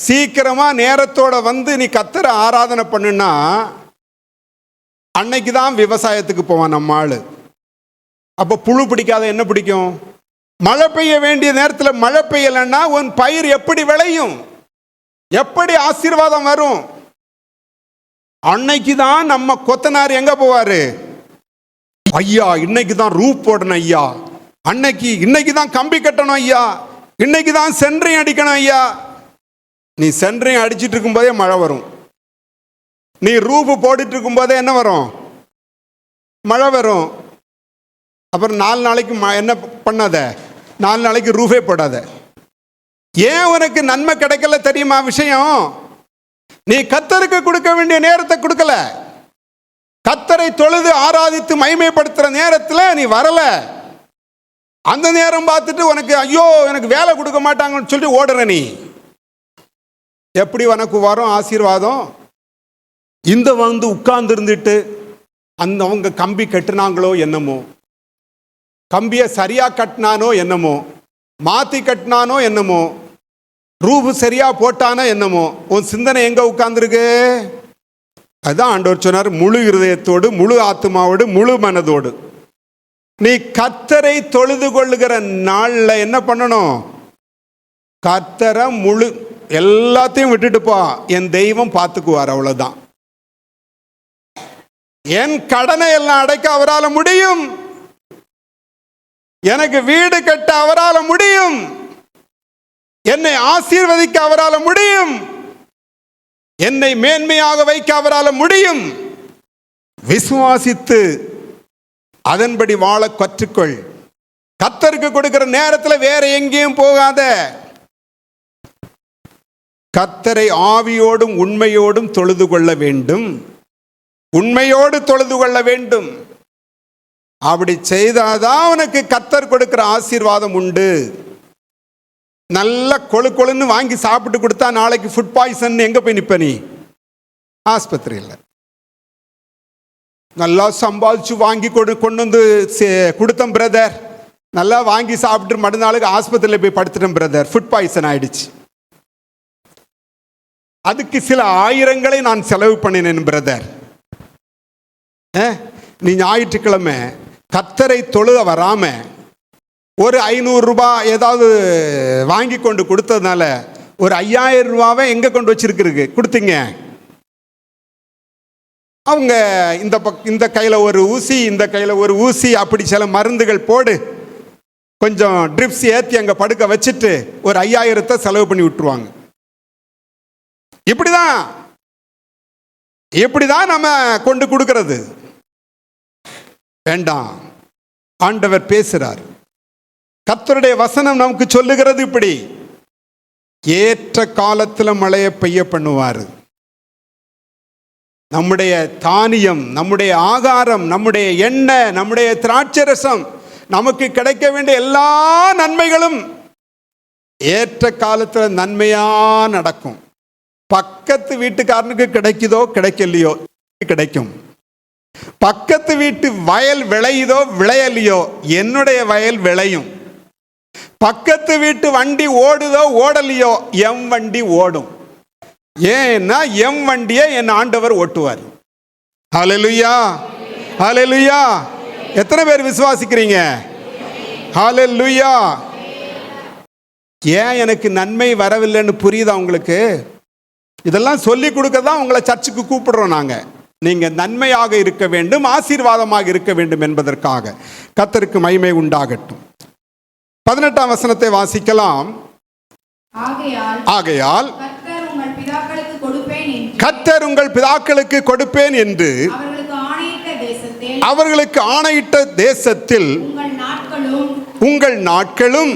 சீக்கிரமா நேரத்தோட வந்து நீ கர்த்தரை ஆராதனை பண்ணுனா அன்னைக்கு தான் விவசாயத்துக்கு போவான் நம்ம ஆளு. அப்போ புழு பிடிக்காத என்ன பிடிக்கும்? மழை பெய்ய வேண்டிய நேரத்தில் மழை பெய்யலைன்னா உன் பயிர் எப்படி விளையும்? எப்படி ஆசீர்வாதம் வரும்? அன்னைக்கு தான் நம்ம கொத்தனார் எங்க போவாரு? ஐயா இன்னைக்கு தான் ரூப் போடணும் ஐயா, இன்னைக்கு தான் கம்பி கட்டணும் ஐயா, இன்னைக்கு தான் சென்ட்ரிங் அடிக்கணும் ஐயா. நீ சென்ட்ரிங் அடிச்சிட்டு இருக்கும் போதே மழை வரும். நீ ரூப் போட்டுட்டு இருக்கும் போதே என்ன வரும்? மழை வரும். அப்புறம் 4 நாளைக்கு என்ன பண்ணாத, 4 நாளைக்கு ரூஃபே போடாத. ஏன் உனக்கு நன்மை கிடைக்கல தெரியுமா விஷயம்? நீ கர்த்தருக்கு கொடுக்க வேண்டிய நேரத்தை கொடுக்கல. கர்த்தரை தொழுது ஆராதித்து மகிமைப்படுத்துற நேரத்தில் நீ வரல. அந்த நேரம் பார்த்துட்டு உனக்கு ஐயோ எனக்கு வேலை கொடுக்க மாட்டாங்கன்னு சொல்லி ஓடுற. நீ எப்படி உனக்கு வரும் ஆசீர்வாதம்? இந்த வந்து உட்கார்ந்து இருந்துட்டு அந்த அவங்க கம்பி கட்டுனாங்களோ என்னமோ, கம்பியை சரியா கட்டினானோ என்னமோ, மாத்தி கட்டினானோ என்னமோ, ரூபு சரியா போட்டானோ என்னமோ, உன் சிந்தனை எங்க உட்கார்ந்துருக்கு? அதுதான் ஆண்டவர் சொன்னார், முழு இருதயத்தோடு முழு ஆத்மாவோடு முழு மனதோடு நீ கர்த்தரை தொழுது கொள்ளுகிற நாள்ல என்ன பண்ணணும்? கர்த்தரை முழு எல்லாத்தையும் விட்டுட்டு போ, என் தெய்வம் பார்த்துக்குவார். அவ்வளவுதான். என் கடனை எல்லாம் அடைக்க அவரால் முடியும், எனக்கு வீடு கட்ட அவரால் முடியும், என்னை ஆசீர்வதிக்க அவரால் முடியும், என்னை மேன்மையாக வைக்க அவரால் முடியும். விசுவாசித்து அதன்படி வாழ கற்றுக்கொள். கர்த்தருக்கு கொடுக்கிற நேரத்தில் வேற எங்கேயும் போகாத. கர்த்தரை ஆவியோடும் உண்மையோடும் தொழுது கொள்ள வேண்டும், உண்மையோடு தொழுது கொள்ள வேண்டும். அப்படி செய்தாதான் உனக்கு கர்த்தர் கொடுக்கிற ஆசீர்வாதம் உண்டு. நல்லா கொழுன்னு வாங்கி சாப்பிட்டு கொடுத்தா நாளைக்கு ஃபுட் பாய்சன் எங்கே போய் நிற்ப நீ? ஆஸ்பத்திரியில். நல்லா சம்பாதிச்சு வாங்கி கொண்டு வந்து கொடுத்தேன் பிரதர், நல்லா வாங்கி சாப்பிட்டு மறுநாளுக்கு ஆஸ்பத்திரியில் போய் படுத்துட்டேன் பிரதர், ஃபுட் பாய்சன் ஆயிடுச்சு. அதுக்கு சில ஆயிரங்களை நான் செலவு பண்ணினேன் பிரதர். நீ ஞாயிற்றுக்கிழமை கர்த்தரை தொழுக வராம ஒரு 500 ரூபாய் ஏதாவது வாங்கி கொண்டு கொடுத்ததுனால ஒரு 5000 ரூபாவை எங்க கொண்டு வச்சிருக்கு கொடுத்தீங்க. அவங்க இந்த கையில் ஒரு ஊசி, இந்த கையில் ஒரு ஊசி, அப்படி சில மருந்துகள் போடு, கொஞ்சம் ட்ரிப்ஸ் ஏற்றி அங்கே படுக்க வச்சுட்டு ஒரு 5000 செலவு பண்ணி விட்டுருவாங்க. இப்படிதான் நம்ம கொண்டு கொடுக்கிறது. வேண்டாம், ஆண்டவர் பேசுறார். கர்த்தருடைய வசனம் நமக்கு சொல்லுகிறது, இப்படி ஏற்ற காலத்தில் மழையை பெய்ய பண்ணுவார். நம்முடைய தானியம், நம்முடைய ஆகாரம், நம்முடைய எண்ணெய், நம்முடைய திராட்சரசம், நமக்கு கிடைக்க வேண்டிய எல்லா நன்மைகளும் ஏற்ற காலத்தில் நன்மையா நடக்கும். பக்கத்து வீட்டுக்காரனுக்கு கிடைக்குதோ கிடைக்கலையோ கிடைக்கும். பக்கத்து வீட்டு வயல் விளையுதோ விளையலையோ என்னுடைய வயல் விளையும். பக்கத்து வீட்டு வண்டி ஓடுதோ ஓடலையோ எம் வண்டி ஓடும். ஏன்னா எம் வண்டியை என் ஆண்டவர் ஓட்டுவார். ஹல்லேலூயா, ஹல்லேலூயா. எத்தனை பேர் விசுவாசிக்கிறீங்க? ஹல்லேலூயா. ஏன் எனக்கு நன்மை வரவில்லைன்னு புரியுதா உங்களுக்கு? இதெல்லாம் சொல்லி கொடுக்க தான் உங்களை சர்ச்சுக்கு கூப்பிடுறோம் நாங்கள். நீங்கள் நன்மையாக இருக்க வேண்டும், ஆசீர்வாதமாக இருக்க வேண்டும் என்பதற்காக. கர்த்தருக்கு மகிமை உண்டாகட்டும். 18ஆம் வசனத்தை வாசிக்கலாம். ஆகையால் கர்த்தர் உங்கள் பிதாக்களுக்கு கொடுப்பேன் என்று அவர்களுக்கு ஆணையிட்ட தேசத்தில் உங்கள் நாட்களும்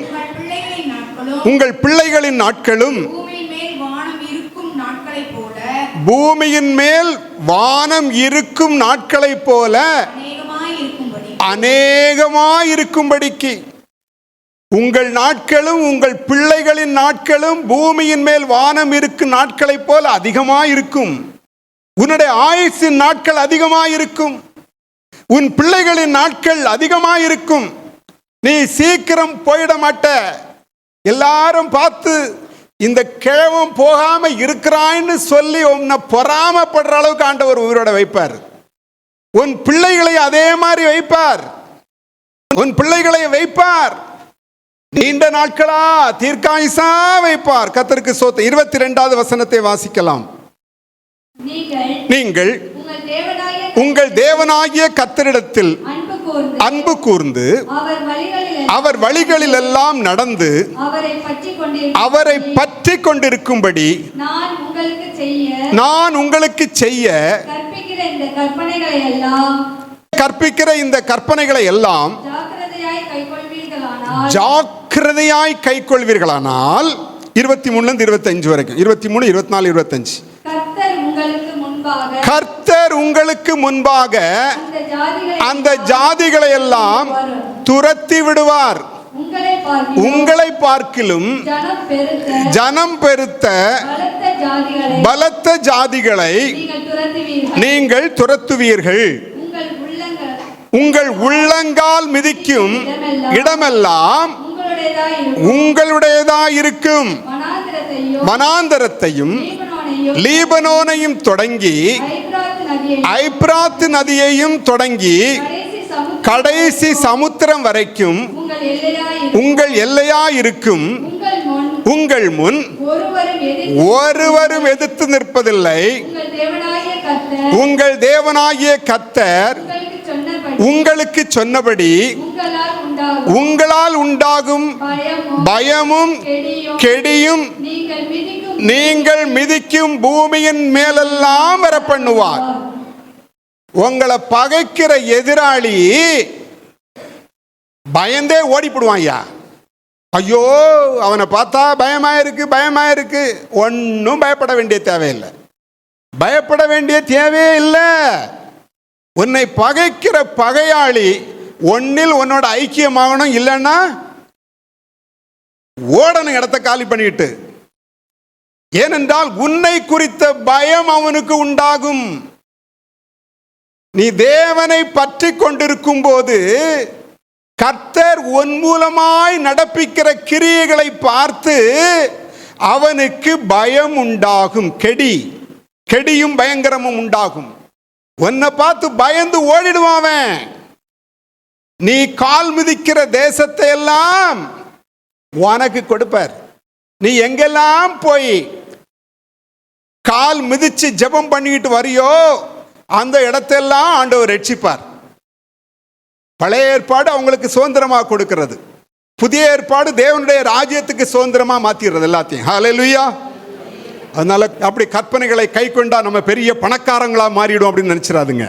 உங்கள் பிள்ளைகளின் நாட்களும் பூமியின் மேல் வானம் இருக்கும் நாட்களைப் போல அநேகமாயிருக்கும்படிக்கு, உங்கள் நாட்களும் உங்கள் பிள்ளைகளின் நாட்களும் பூமியின் மேல் வானம் இருக்கும் நாட்களைப் போல அதிகமாயிருக்கும். உன்னுடைய ஆயுசின் நாட்கள் அதிகமாயிருக்கும். உன் பிள்ளைகளின் நாட்கள் அதிகமாயிருக்கும். நீ சீக்கிரம் போயிட மாட்ட. எல்லாரும் பார்த்து இந்த கிழவன் போகாம இருக்கிறான்னு சொல்லி உன்னை பொறாமப்படுற அளவுக்கு ஆண்டவர் உயிரோட வைப்பார். உன் பிள்ளைகளை அதே மாதிரி வைப்பார். உன் பிள்ளைகளை வைப்பார். நீண்ட நாட்களா தீர்க்காயுசா வைப்பார். கர்த்தருக்கு ஸ்தோத்திரம். 22வது வசனத்தை வாசிக்கலாம். நீங்கள் உங்கள் தேவனாகிய கர்த்தரிடத்தில் அன்பு கூர்ந்து அவர் வழிகளில் எல்லாம் நடந்து அவரை பற்றி கொண்டிருக்கும்படி நான் உங்களுக்கு செய்ய கற்பிக்கிற இந்த கற்பனைகளை எல்லாம் ஜாக்கிரதையாய் கைக்கொள்வீர்களானால் 23 25 வரைக்கும், 23 24 25. கர்த்தர் உங்களுக்கு முன்பாக அந்த ஜாதிகளை எல்லாம் துரத்தி விடுவார். உங்களை பார்க்கிலும் ஜனம் பெருத்த பலத்த ஜாதிகளை நீங்கள் துரத்துவீர்கள். உங்கள் உள்ளங்கால் மிதிக்கும் இடமெல்லாம் உங்களுடையதாயிருக்கும். வனாந்தரத்தையும் லீபனோனையும் தொடங்கி ஐப்ராத்து நதியையும் தொடங்கி கடைசி சமுத்திரம் வரைக்கும் உங்கள் எல்லையாயிருக்கும். உங்கள் முன் ஒருவரும் எதிர்த்து நிற்பதில்லை. உங்கள் தேவனாகிய கர்த்தர் உங்களுக்கு சொன்னபடி உங்களால் உண்டாகும் பயமும் கெடியும் நீங்கள் மிதிக்கும் பூமியின் மேலெல்லாம் வர பண்ணுவார். உங்களை பகைக்கிற எதிராளி பயந்தே ஓடிப்படுவான். ஐயா, ஐயோ அவனை பார்த்தா பயமா இருக்கு. ஒன்றும் பயப்பட வேண்டிய தேவையில்லை. பயப்பட வேண்டிய தேவையே இல்லை. உன்னை பகைக்கிற பகையாளி ஒன்னில் உன்னோட ஐக்கியமாகணும். இல்லைன்னா ஓடணும் இடத்தை காலி பண்ணிட்டு. ஏனென்றால் உன்னை குறித்த பயம் அவனுக்கு உண்டாகும். நீ தேவனை பற்றி கொண்டிருக்கும் போது கர்த்தர் உன் மூலமாய் நடப்பிக்கிற கிரியைகளை பார்த்து அவனுக்கு பயம் உண்டாகும். கெடியும் பயங்கரமும் உண்டாகும். உன்னை பார்த்து பயந்து ஓடிடுவான். நீ கால் மிதிக்கிற தேசத்தை எல்லாம் உனக்கு கொடுப்பார். நீ எங்கெல்லாம் போய் கால் மிதிச்சு ஜெபம் பண்ணிக்கிட்டு வரியோ அந்த இடத்தெல்லாம் ஆண்டவர் ரட்சிப்பார். பழைய ஏற்பாடு அவங்களுக்கு சுதந்திரமாக கொடுக்கிறது, புதிய ஏற்பாடு தேவனுடைய ராஜ்யத்துக்கு சுதந்திரமா மாத்திடுறது எல்லாத்தையும். ஹல்லேலூயா. அதனால அப்படி கற்பனைகளை கை கொண்டா நம்ம பெரிய பணக்காரங்களா மாறிடும் அப்படின்னு நினைச்சிடாதுங்க.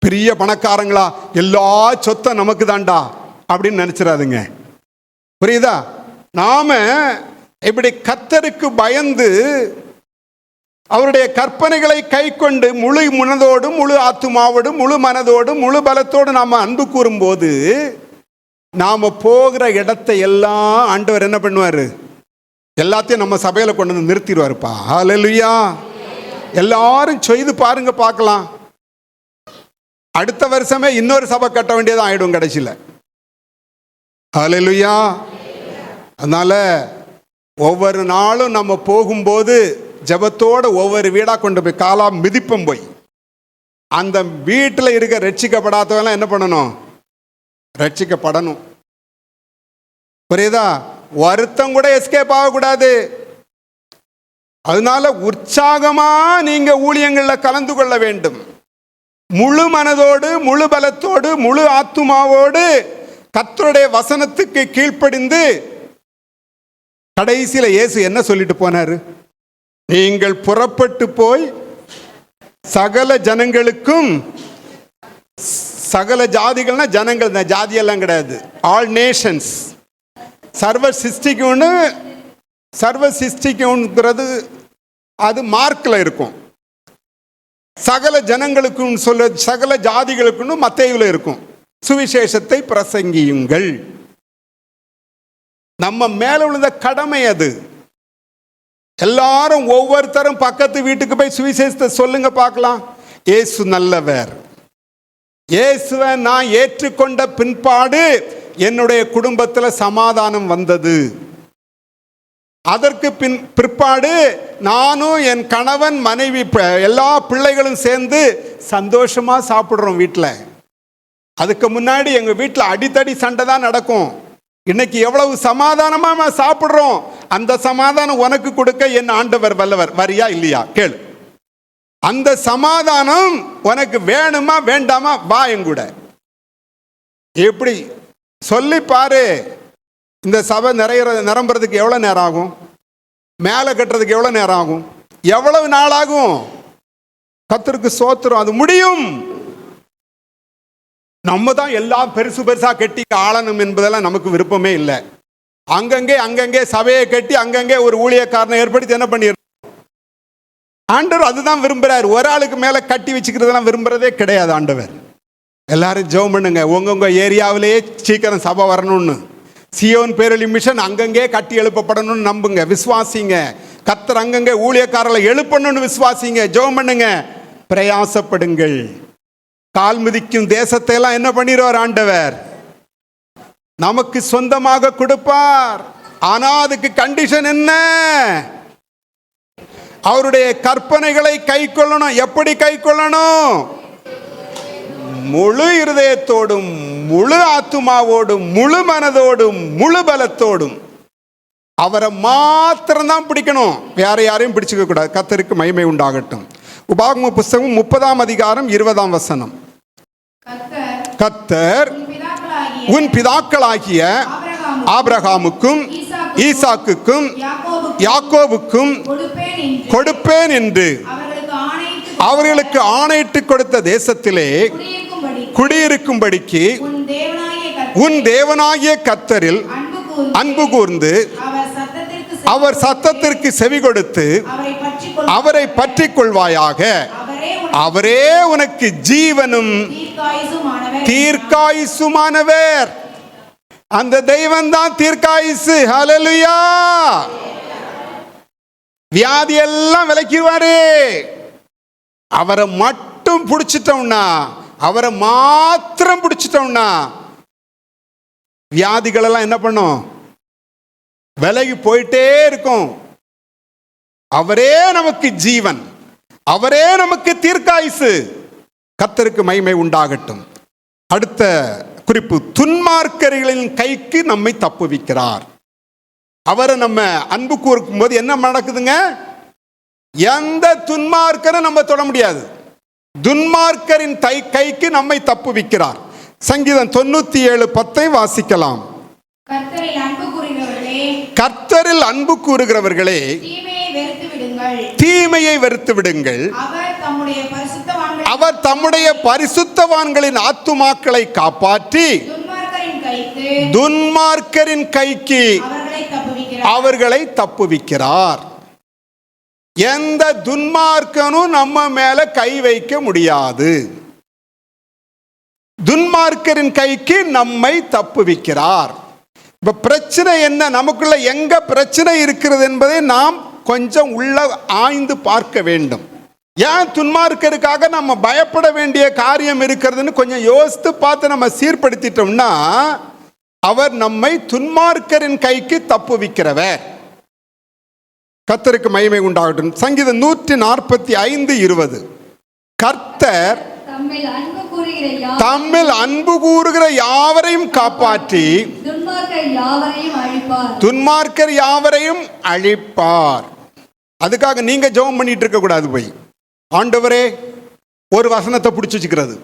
பெரிய பணக்காரங்களா எல்லா சொத்தை நமக்கு தாண்டா அப்படின்னு நினைச்சிடாதுங்க. புரியுதா? நாம இப்படி கர்த்தருக்கு பயந்து அவருடைய கற்பனைகளை கை கொண்டு முழு மனதோடும் முழு ஆத்துமாவோடும் முழு மனதோடும் முழு பலத்தோடு நாம அன்பு கூறும்போது நாம போகிற இடத்தை எல்லாம் ஆண்டவர் என்ன பண்ணுவாரு? எல்லாத்தையும் நம்ம சபையில கொண்டு வந்து நிறுத்திடுவாருப்பா. ஹல்லேலூயா. எல்லாரும் செய்து பாருங்க பார்க்கலாம். அடுத்த வருஷமே இன்னொரு சபை கட்ட வேண்டியதான் ஆயிடும் கடைசியில். ஹல்லேலூயா. அதனால ஒவ்வொரு நாளும் நம்ம போகும்போது ஜெபத்தோட ஒவ்வொரு வீடாக கொண்டு போய் காலா மிதிப்பம் போய் அந்த வீட்டில் இருக்க ரட்சிக்கப்படாதவெல்லாம் என்ன பண்ணணும்? ரட்சிக்கப்படணும். புரியுதா? வருத்தம் கூட எஸ்கேப் ஆகக்கூடாது. அதனால உற்சாகமா நீங்க ஊழியங்கள்ல கலந்து கொள்ள வேண்டும். முழு மனதோடு முழு பலத்தோடு முழு ஆத்துமாவோடு கர்த்தருடைய வசனத்துக்கு கீழ்ப்படிந்து கடைசியில இயேசு என்ன சொல்லிட்டு போனாரு? நீங்கள் புறப்பட்டு போய் சகல ஜனங்களுக்கும், சகல ஜாதிகள்னா ஜனங்கள், ஜாதியெல்லாம் கிடையாது, ஆல் நேஷன்ஸ், சர்வ சிருஷ்டிக்கும்ங்கிறது அது மார்க்கில் இருக்கும். சகல ஜனங்களுக்கும் சொல்ல சகல ஜாதிகளுக்குன்னு மத்தேயுல இருக்கும். சுவிசேஷத்தை பிரசங்கியுங்கள். நம்ம மேல விழுந்த கடமை அது. எல்லாரும் ஒவ்வொருத்தரும் பக்கத்து வீட்டுக்கு போய் சுவிசேஷத்தை சொல்லுங்க பார்க்கலாம். இயேசு நல்லவர். இயேசுவை நான் ஏற்றுக்கொண்ட பின்பாடு என்னுடைய குடும்பத்தில் சமாதானம் வந்தது. அதற்கு பிற்பாடு நானும் என் கணவன் மனைவி எல்லா பிள்ளைகளும் சேர்ந்து சந்தோஷமா சாப்பிடுறோம் வீட்டில். அதுக்கு முன்னாடி எங்க வீட்டில் அடித்தடி சண்டை தான் நடக்கும். இன்னைக்கு எவ்வளவு சமாதானமா சாப்பிடுறோம். அந்த சமாதானம் உனக்கு கொடுக்க என் ஆண்டவர் வல்லவர். வரியா இல்லையா கேளு. அந்த சமாதானம் உனக்கு வேணுமா வேண்டாமா? வா எங்கூட. எப்படி சொல்லி பாரு. இந்த சபை நிரம்புறதுக்கு எவ்வளவு நேரம் ஆகும்? மேலே கட்டுறதுக்கு எவ்வளவு நேரம் ஆகும்? எவ்வளவு நாள் ஆகும்? கர்த்தருக்கு ஸ்தோத்திரம், அது முடியும். நம்ம தான் எல்லாம் பெருசா கட்டி ஆளணும் என்பதெல்லாம் நமக்கு விருப்பமே இல்லை. அங்கங்கே சபையை கட்டி அங்கங்கே ஒரு ஊழியக்காரனை ஏற்படுத்தி என்ன பண்ணிடுறோம்? ஆண்டவர் அதுதான் விரும்புறாரு. ஒரு ஆளுக்கு மேல கட்டி வச்சுக்கிறதெல்லாம் விரும்புறதே கிடையாது ஆண்டவர். எல்லாரும் ஜெபம் பண்ணுங்க, உங்க ஏரியாவிலேயே சீக்கிரம் சபை வரணும்னு. சியோன் பேரொளி மிஷன் அங்கங்கே கட்டி எழுப்பப்படணும்னு நம்புங்க, விசுவாசிங்க. கர்த்தர் அங்கங்கே ஊழியக்காரர்களை எழுப்பணும்னு விசுவாசிங்க, ஜெபம் பண்ணுங்க, பிரயாசப்படுங்கள். கால் மிதிக்கும் தேசத்தை எல்லாம் என்ன பண்ணிடுவார் ஆண்டவர்? நமக்கு சொந்தமாக கொடுப்பார். ஆனா அதுக்கு கண்டிஷன் என்ன? அவருடைய கற்பனைகளை கை கொள்ளணும். எப்படி கை கொள்ளணும்? முழு இருதயத்தோடும் முழு ஆத்துமாவோடும் முழு மனதோடும் முழு பலத்தோடும் அவரை மாத்திரம்தான் பிடிக்கணும், வேற யாரையும் பிடிச்சுக்க கூடாது. கர்த்தருக்கு மகிமை உண்டாகட்டும். உபாகம புஸ்தகம் 30ஆம் அதிகாரம் 20ஆம் வசனம். கர்த்தர் உன் பிதாக்களாகிய ஆபிரகாமுக்கும் ஈசாக்குக்கும் யாக்கோபுக்கும் கொடுப்பேன் என்று அவர்களுக்கு ஆணையிட்டு கொடுத்த தேசத்திலே குடியிருக்கும்படிக்கு உன் தேவனாகிய கர்த்தரில் அன்பு கூர்ந்து அவர் சத்தத்திற்கு செவி கொடுத்து அவரை பற்றி கொள்வாயாக. அவரே உனக்கு ஜீவனும் தீர்க்காயுசுமானவர். அந்த தெய்வம் தான் தீர்க்காயுசு. ஹல்லேலூயா. வியாதி எல்லாம் விலக்கிடுவாரு. அவரை மட்டும் பிடிச்சிட்டோம்னா, அவரை மாத்திரம் பிடிச்சிட்டோம்னா வியாதிகள் எல்லாம் என்ன பண்ணும்? விலகி போயிட்டே இருக்கும். அவரே நமக்கு ஜீவன், அவரே நமக்கு தீர்க்காயுசு. கர்த்தருக்கு மகிமை உண்டாகட்டும். அடுத்த குறிப்பு, துன்மார்க்கர்களின் கைக்கு நம்மை தப்புவிக்கிறார். அவரை நம்ம அன்பு கூறும் போது என்ன நடக்குதுங்க? எந்த துன்மார்க்கரும் நம்ம தொட முடியாது. துன்மார்க்கரின் கைக்கு நம்மை தப்புவிக்கிறார். சங்கீதம் 97:10 வாசிக்கலாம். கர்த்தரில் அன்பு கூறுகிறவர்களே, கர்த்தரில் அன்பு கூறுகிறவர்களே, தீமையை வெறுத்து விடுங்கள். தீமையை வெறுத்து விடுங்கள். அவர் தம்முடைய பரிசுத்தவான்களின் ஆத்துமாக்களை காப்பாற்றி துன்மார்க்கரின் கைக்கு அவர்களை தப்புவிக்கிறார். எந்த துன்மார்க்கனும் நம்ம மேல கை வைக்க முடியாது. துன்மார்க்கரின் கைக்கு நம்மை தப்புவிக்கிறார். இப்ப பிரச்சனை என்ன? நமக்குள்ள எங்க பிரச்சனை இருக்கிறது என்பதை நாம் கொஞ்சம் உள்ள ஆய்ந்து பார்க்க வேண்டும். ஏன் துன்மார்க்கருக்காக நம்ம பயப்பட வேண்டிய காரியம் இருக்கிறதுன்னு கொஞ்சம் யோசித்து பார்த்து நம்ம சீர்படுத்திட்டோம்னா, அவர் நம்மை துன்மார்க்கரின் கைக்கு தப்புவிக்கிறவர். கர்த்தருக்கு மகிமை உண்டாகட்டும். சங்கீதம் 145:20 கர்த்தர் தம்மில் அன்பு கூறுகிற யாவரையும் காப்பாற்றி துன்மார்க்கர் யாவரையும் அழிப்பார். அதுக்காக நீங்க ஜெபம் பண்ணிட்டு இருக்க கூடாது. போய் ஆண்டவரே ஒரு வசனத்தை பிடிச்சி வச்சுக்கிறது.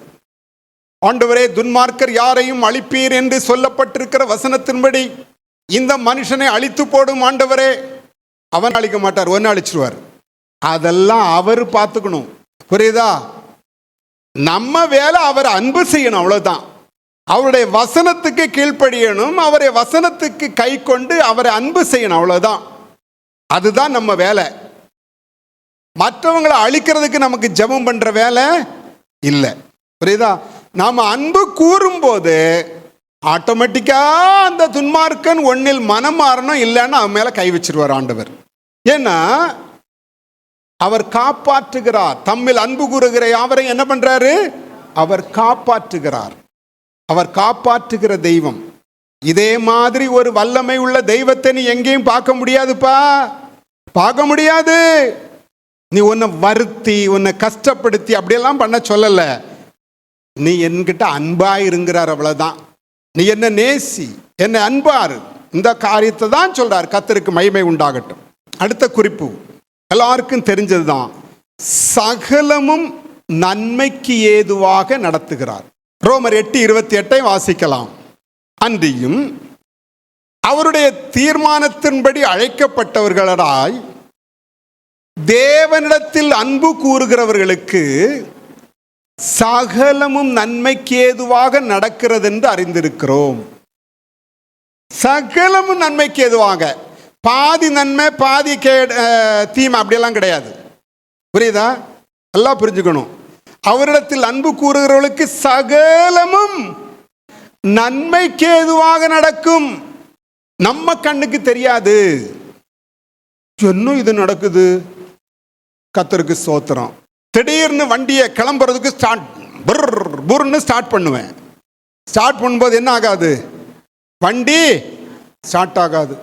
ஆண்டவரே துன்மார்க்கர் யாரையும் அழிப்பீர் என்று சொல்லப்பட்டிருக்கிற வசனத்தின்படி இந்த மனுஷனை அழித்து போடும் ஆண்டவரே. அவன் அழிக்க மாட்டார், ஒன்னு அழிச்சிருவார். அதெல்லாம் அவர் பார்த்துக்கணும். புரியுதா? நம்ம வேலை அவர் அன்பு செய்யணும், அவ்வளவுதான். அவருடைய வசனத்துக்கு கீழ்ப்படியணும், அவருடைய வசனத்துக்கு கை கொண்டு அவரை அன்பு செய்யணும், அவ்வளவுதான். அதுதான் நம்ம வேலை. மற்றவங்களை அழிக்கிறதுக்கு நமக்கு ஜெபம் பண்ற வேலை இல்லை. புரியுதா? நாம அன்பு கூறும் போது ஆட்டோமேட்டிக்கா அந்த துன்மார்க்கன் ஒன்னில் மனம் மாறணும், இல்லைன்னா அவன் மேல கை வச்சிருவார் ஆண்டவர். ஏன்னா அவர் காப்பாற்றுகிறார். தம்மில் அன்பு கூறுகிற யாவரை என்ன பண்றாரு? அவர் காப்பாற்றுகிறார். அவர் காப்பாற்றுகிற தெய்வம். இதே மாதிரி ஒரு வல்லமை உள்ள தெய்வத்தை நீ எங்கேயும் பார்க்க முடியாதுப்பா, பார்க்க முடியாது. நீ உன்னை வருத்தி உன்னை கஷ்டப்படுத்தி அப்படியெல்லாம் பண்ண சொல்லல. நீ என்கிட்ட அன்பா இருங்கிறார், அவ்வளவுதான். நீ என்ன நேசி, என்ன அன்பாரு, இந்த காரியத்தை தான் சொல்றார். கர்த்தருக்கு மகிமை உண்டாகட்டும். அடுத்த குறிப்பு எல்லாருக்கும் தெரிஞ்சதுதான். சகலமும் நன்மைக்கு ஏதுவாக நடத்துகிறார். ரோமர் 8:28 வாசிக்கலாம். அன்றியும் அவருடைய தீர்மானத்தின்படி அழைக்கப்பட்டவர்களாய் தேவனிடத்தில் அன்பு கூறுகிறவர்களுக்கு சகலமும் நன்மைக்கு ஏதுவாக நடக்கிறது என்று அறிந்திருக்கிறோம். சகலமும் நன்மைக்கு ஏதுவாக, பாதி நன்மை பாதி தீமை அப்படியெல்லாம் கிடையாது. புரியுதா? எல்லாம் புரிஞ்சுக்கணும். அவரிடத்தில் அன்பு கூறுகிறவர்களுக்கு சகலமும் நன்மைக்கு ஏதுவாக நடக்கும். நம்ம கண்ணுக்கு தெரியாது. இன்னும் இது நடக்குது. கர்த்தருக்கு ஸ்தோத்திரம். திடீர்னு வண்டியை கிளம்புறதுக்கு ஸ்டார்ட் பண்ணுவேன். ஸ்டார்ட் பண்ணும்போது என்ன ஆகாது? வண்டி ஸ்டார்ட் ஆகாது.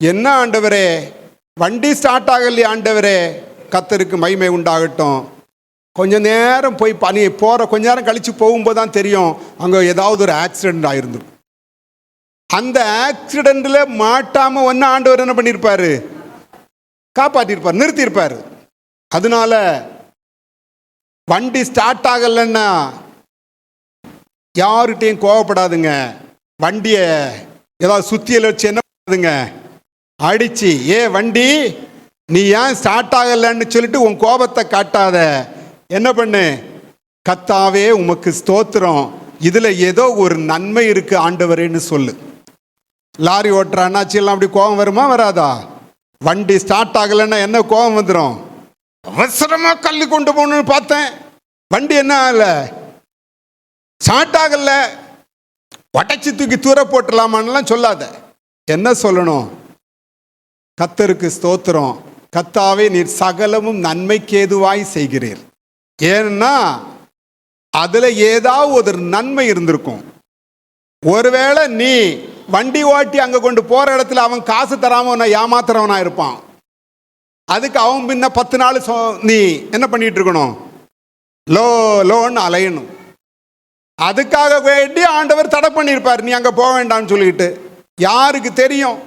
என்ன ஆண்டவரே, வண்டி ஸ்டார்ட் ஆகலையே ஆண்டவரே. கர்த்தருக்கு மகிமை உண்டாகட்டும். கொஞ்ச நேரம் போய் பனி போகிற கொஞ்ச நேரம் கழித்து போகும்போது தான் தெரியும் அங்கே ஏதாவது ஒரு ஆக்சிடென்ட் ஆயிருந்துடும். அந்த ஆக்சிடென்ட்ல மாட்டாமல் ஒன்று ஆண்டவர் என்ன பண்ணியிருப்பாரு? காப்பாற்றிருப்பார், நிறுத்தியிருப்பார். அதனால வண்டி ஸ்டார்ட் ஆகலைன்னா யார்கிட்டையும் கோவப்படாதுங்க. வண்டியை ஏதாவது சுத்தியல் வச்சு என்ன பண்ணுதுங்க, அடிச்சு, வண்டி நீ ஏன் ஸ்டார்ட் ஆகலைன்னு சொல்லிட்டு உன் கோபத்தை காட்டாத. என்ன பண்ணு? கர்த்தாவே உமக்கு ஸ்தோத்திரம், இதுல ஏதோ ஒரு நன்மை இருக்கு ஆண்டவரேன்னு சொல்லு. லாரி ஓட்டுற அண்ணாச்சி எல்லாம் அப்படி கோபம் வருமா வராதா? வண்டி ஸ்டார்ட் ஆகலைன்னா என்ன கோபம் வந்துடும்? அவசரமா கல்லு கொண்டு போகணும்னு பார்த்தேன், வண்டி என்ன ஆகல, ஸ்டார்ட் ஆகல. உடைச்சி தூக்கி தூர போட்டுடலாமான்லாம் சொல்லாத. என்ன சொல்லணும்? கர்த்தருக்கு ஸ்தோத்திரம், கர்த்தாவே நீர் சகலமும் நன்மைக்கேதுவாய் செய்கிறீர். ஏன்னா அதுல ஏதாவது ஒரு நன்மை இருந்திருக்கும். ஒருவேளை நீ வண்டி ஓட்டி அங்க கொண்டு போற இடத்துல அவன் காசு தராம உன்னை ஏமாத்துறவனா இருப்பான். அதுக்கு அவன் பின்ன 10 நாள் நீ என்ன பண்ணிட்டு இருக்கணும்? லோன்னு அலையணும். அதுக்காக வேண்டி ஆண்டவர் தடை பண்ணியிருப்பார், நீ அங்க போக வேண்டாம்னு சொல்லிட்டு. யாருக்கு தெரியும்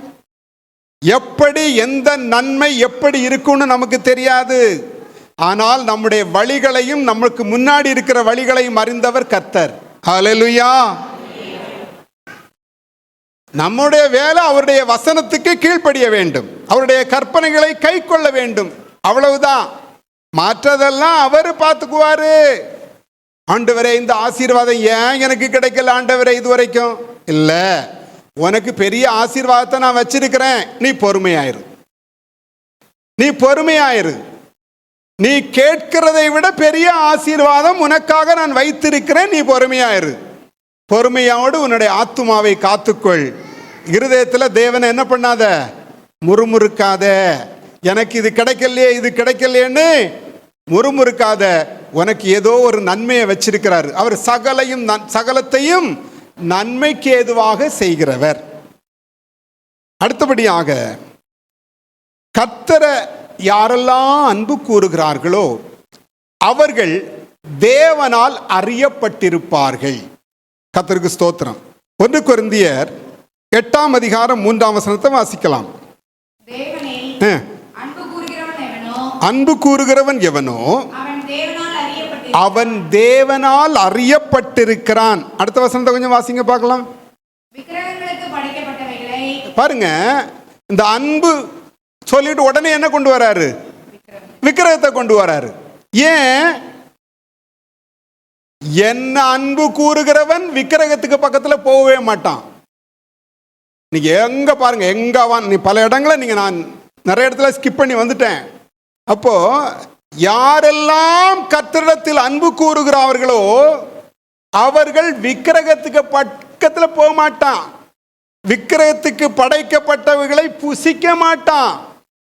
எப்படி எந்த நன்மை எப்படி இருக்கும்னு நமக்கு தெரியாது. ஆனால் நம்முடைய வழிகளையும் நமக்கு முன்னாடி இருக்கிற வழிகளையும் அறிந்தவர் கர்த்தர். ஹல்லேலூயா. நம்முடைய வேலை அவருடைய வசனத்துக்கு கீழ்ப்படிய வேண்டும், அவருடைய கற்பனைகளை கை கொள்ள வேண்டும், அவ்வளவுதான். மாற்றதெல்லாம் அவர் பார்த்துக்குவாரு. ஆண்டவரே இந்த ஆசீர்வாதம் ஏன் எனக்கு கிடைக்கல ஆண்டவரே இது வரைக்கும்? இல்ல, உனக்கு பெரிய ஆசீர்வாதத்தை நான் வச்சிருக்கிறேன், நீ பொறுமையாயிரு. நீ பொறுமையாயிரு. நீ கேட்கிறதை விட பெரிய ஆசீர்வாதம் உனக்காக நான் வைத்திருக்கிறேன், நீ பொறுமையாயிரு. பொறுமையோடு உன்னுடைய ஆத்துமாவை காத்துக்கொள். இருதயத்தில் தேவனை என்ன பண்ணாத, முறுமுறுக்காத. எனக்கு இது கிடைக்கலையே இது கிடைக்கலையேன்னு முறுமுறுக்காத. உனக்கு ஏதோ ஒரு நன்மையை வச்சிருக்கிறார். அவர் சகலத்தையும் நன்மைக்கு ஏதுவாக செய்கிறவர். அடுத்தபடியாக கர்த்தரை யாரெல்லாம் அன்பு கூறுகிறார்களோ அவர்கள் தேவனால் அறியப்பட்டிருப்பார்கள். கர்த்தருக்கு ஸ்தோத்திரம். 1 கொரிந்தியர் 8ஆம் அதிகாரம் 3ஆம் வசனத்தை வாசிக்கலாம். அன்பு கூறுகிறவன் எவனோ அவன் தேவனால் அறியப்பட்டிருக்கிறான். அடுத்த வசனத்தை கொஞ்சம் வாசிங்க பார்க்கலாம். பாருங்க, இந்த அன்பு சொல்லிட்டு உடனே என்ன கொண்டு வராரு? விக்கிரகத்தை கொண்டு வராரு. ஏன்? என்ன அன்பு கூறுகிறவன் விக்கிரகத்துக்கு பக்கத்துல போகவே மாட்டான். நீங்க எங்க பாருங்க, எங்க நீ பல இடங்களை நீங்க நான் நிறைய இடத்துல ஸ்கிப் பண்ணி வந்துட்டேன். அப்போ யாரெல்லாம் கர்த்தரிடத்தில் அன்பு கூறுகிறார்களோ அவர்கள் விக்கிரகத்துக்கு பக்கத்துல போக மாட்டான். விக்கிரகத்துக்கு படைக்கப்பட்டவைகளை புசிக்க மாட்டான்.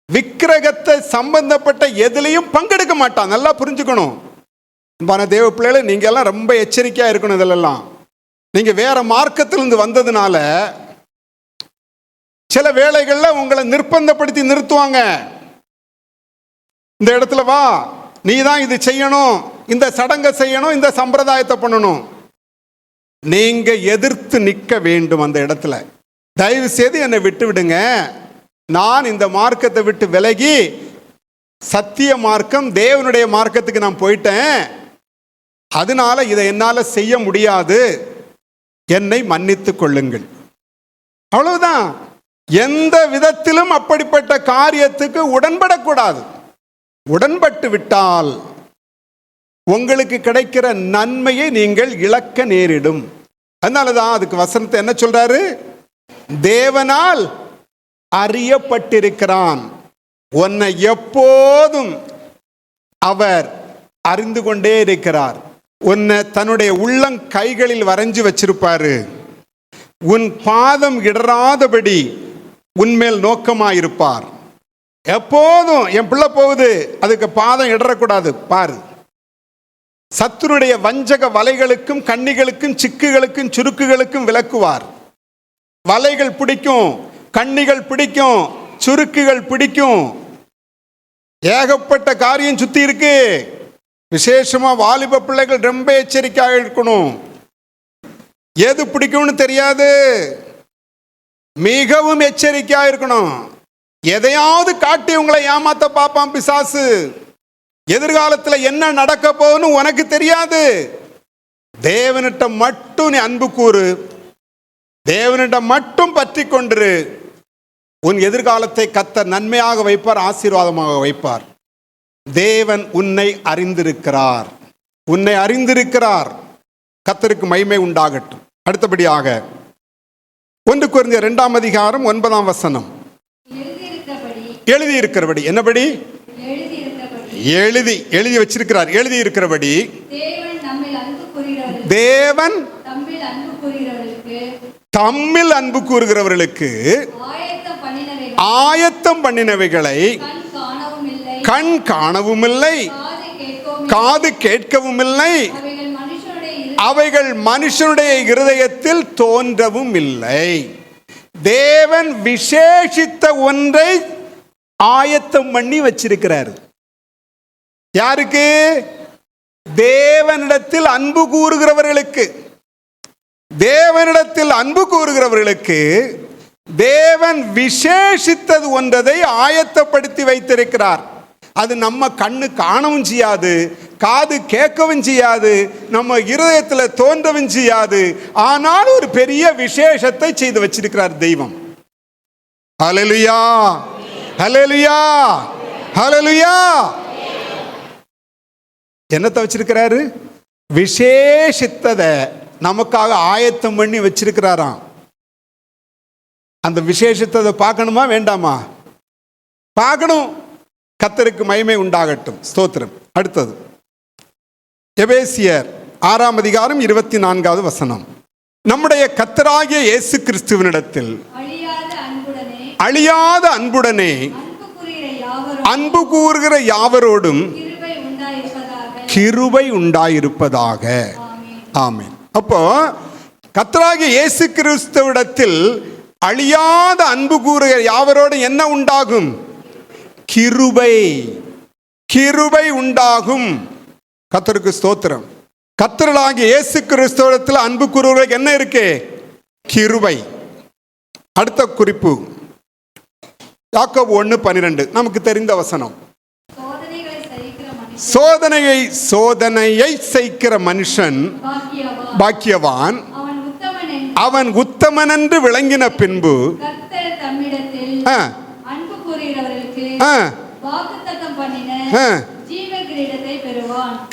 விக்கிரகத்தை சம்பந்தப்பட்ட எதுலையும் பங்கெடுக்க மாட்டான். நல்லா புரிஞ்சுக்கணும். தேவ பிள்ளைகளை நீங்க எல்லாம் ரொம்ப எச்சரிக்கையா இருக்கணும். இதெல்லாம் நீங்க வேற மார்க்கத்திலிருந்து வந்ததுனால சில வேளைகள்ல உங்களை நிர்பந்தப்படுத்தி நிறுத்துவாங்க. இந்த இடத்துல வா, நீ தான் இது செய்யணும், இந்த சடங்கை செய்யணும், இந்த சம்பிரதாயத்தை பண்ணணும். நீங்க எதிர்த்து நிற்க வேண்டும். அந்த இடத்துல தயவு செய்து என்னை விட்டு விடுங்க, நான் இந்த மார்க்கத்தை விட்டு விலகி சத்திய மார்க்கம் தேவனுடைய மார்க்கத்துக்கு நான் போயிட்டேன், அதனால இதை என்னால செய்ய முடியாது, என்னை மன்னித்துக் கொள்ளுங்கள். அவ்வளவுதான். எந்த விதத்திலும் அப்படிப்பட்ட காரியத்துக்கு உடன்படக்கூடாது. உடன்பட்டு விட்டால் உங்களுக்கு கிடைக்கிற நன்மையை நீங்கள் இழக்க நேரிடும். அதனாலதான் அதுக்கு வசனத்தை என்ன சொல்றாரு? தேவனால் அறியப்பட்டிருக்கிறான். உன்னை எப்போதும் அவர் அறிந்து கொண்டே இருக்கிறார். உன்னை தன்னுடைய உள்ளங் கைகளில் வரைஞ்சு வச்சிருப்பாரு. உன் பாதம் இடராதபடி உன்மேல் நோக்கமாயிருப்பார். எப்போதும் என் பிள்ளை போகுது, அதுக்கு பாதம் இடரக்கூடாது பாரு. சத்துருடைய வஞ்சக வலைகளுக்கும் கண்ணிகளுக்கும் சிக்குகளுக்கும் சுருக்குகளுக்கும் விலக்குவார். வலைகள் பிடிக்கும், கண்ணிகள் பிடிக்கும், சுருக்குகள் பிடிக்கும். ஏகப்பட்ட காரியம் சுத்தி இருக்கு. விசேஷமா வாலிப பிள்ளைகள் ரொம்ப எச்சரிக்கையாக இருக்கணும். எது பிடிக்கும்னு தெரியாது, மிகவும் எச்சரிக்கையா இருக்கணும். எதையாவது காட்டி உங்களை ஏமாத்த பார்ப்பான் பிசாசு. எதிர்காலத்தில் என்ன நடக்க போகுன்னு உனக்கு தெரியாது. தேவனிட்ட மட்டும் நீ அன்பு கூறு, தேவனிடம் மட்டும் பற்றி கொண்டிரு. உன் எதிர்காலத்தை கர்த்தர் நன்மையாக வைப்பார், ஆசீர்வாதமாக வைப்பார். தேவன் உன்னை அறிந்திருக்கிறார், உன்னை அறிந்திருக்கிறார். கர்த்தருக்கு மகிமை உண்டாகட்டும். அடுத்தபடியாக 1 கொரிந்தியர் 2ஆம் அதிகாரம் 9ஆம் வசனம். எழுதியிருக்கிறபடி, என்னபடி? எழுதி வச்சிருக்கிறார். எழுதியிருக்கிறபடி தேவன் தம்மில் அன்பு கூறுகிறவர்களுக்கு ஆயத்தம் பண்ணினவைகள் ஆயத்தம் பண்ணினவைகளை கண் காணவும் இல்லை, கண் காணவும் இல்லை, காது கேட்கவும் இல்லை, காது கேட்கவும் இல்லை, அவைகள் மனுஷனுடைய இருதயத்தில் தோன்றவும் இல்லை. தேவன் விசேஷித்த ஒன்றை ஆயத்தம் பண்ணி வச்சிருக்கிறார். யாருக்கு? தேவனிடத்தில் அன்பு கூறுகிறவர்களுக்கு. தேவனிடத்தில் அன்பு கூறுகிறவர்களுக்கு தேவன் விசேஷித்தது ஒன்றதை ஆயத்தப்படுத்தி வைத்திருக்கிறார். அது நம்ம கண்ணு காணவும் செய்யாது, காது கேட்கவும் செய்யாது, நம்ம இருதயத்தில் தோன்றவும் செய்யாது. ஆனால் ஒரு பெரிய விசேஷத்தை செய்து வச்சிருக்கிறார் தெய்வம். ஹல்லேலூயா, ஹல்லேலூயா, ஹல்லேலூயா. என்னத்தை வச்சிருக்கிறாரு? விசேஷித்ததை நமக்காக ஆயத்தம் பண்ணி வச்சிருக்கிறாராம். அந்த விசேஷத்தை பார்க்கணுமா வேண்டாமா? பார்க்கணும். கர்த்தருக்கு மகிமை உண்டாகட்டும். ஸ்தோத்திரம். அடுத்தது எபேசியர் 6 அதிகாரம் 24வது வசனம். நம்முடைய கர்த்தராகிய இயேசு கிறிஸ்துவினிடத்தில் அழியாத அன்புடனே அன்பு கூறுகிற யாவரோடும் கிருபை உண்டாயிருப்பதாக. ஆமென். அப்போ கர்த்தராகிய இயேசு கிறிஸ்துவிடத்தில் அழியாத அன்பு கூறுகிற யாவரோடு என்ன உண்டாகும்? கிருபை. கிருபை உண்டாகும். கர்த்தருக்கு ஸ்தோத்திரம். கர்த்தராகிய இயேசு கிறிஸ்துவிடத்தில் அன்பு கூறுவதற்கு என்ன இருக்கு? கிருபை. அடுத்த குறிப்பு யாக்கோபு 1:12 நமக்கு தெரிந்த வசனம். சோதனையை சகிக்கிற மனுஷன் பாக்கியவான், அவன் உத்தமன் என்று விளங்கின பின்பு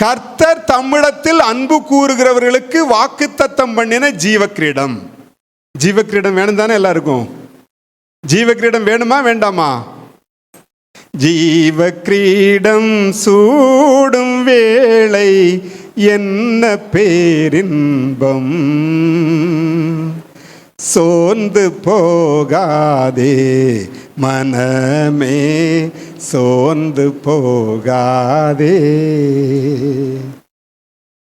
கர்த்தர் தம்மிடத்தில் அன்பு கூறுகிறவர்களுக்கு வாக்குத்தத்தம் பண்ணின ஜீவக்கிரீடம். ஜீவக்கிரீடம் வேணும் தானே எல்லாருக்கும்? ஜீவக்கிரீடம் வேணுமா வேண்டாமா? ஜீவக்கிரீடம் சூடும் வேளை என்ன பேரின்பம், சோர்ந்து போகாதே மனமே, சோர்ந்து போகாதே.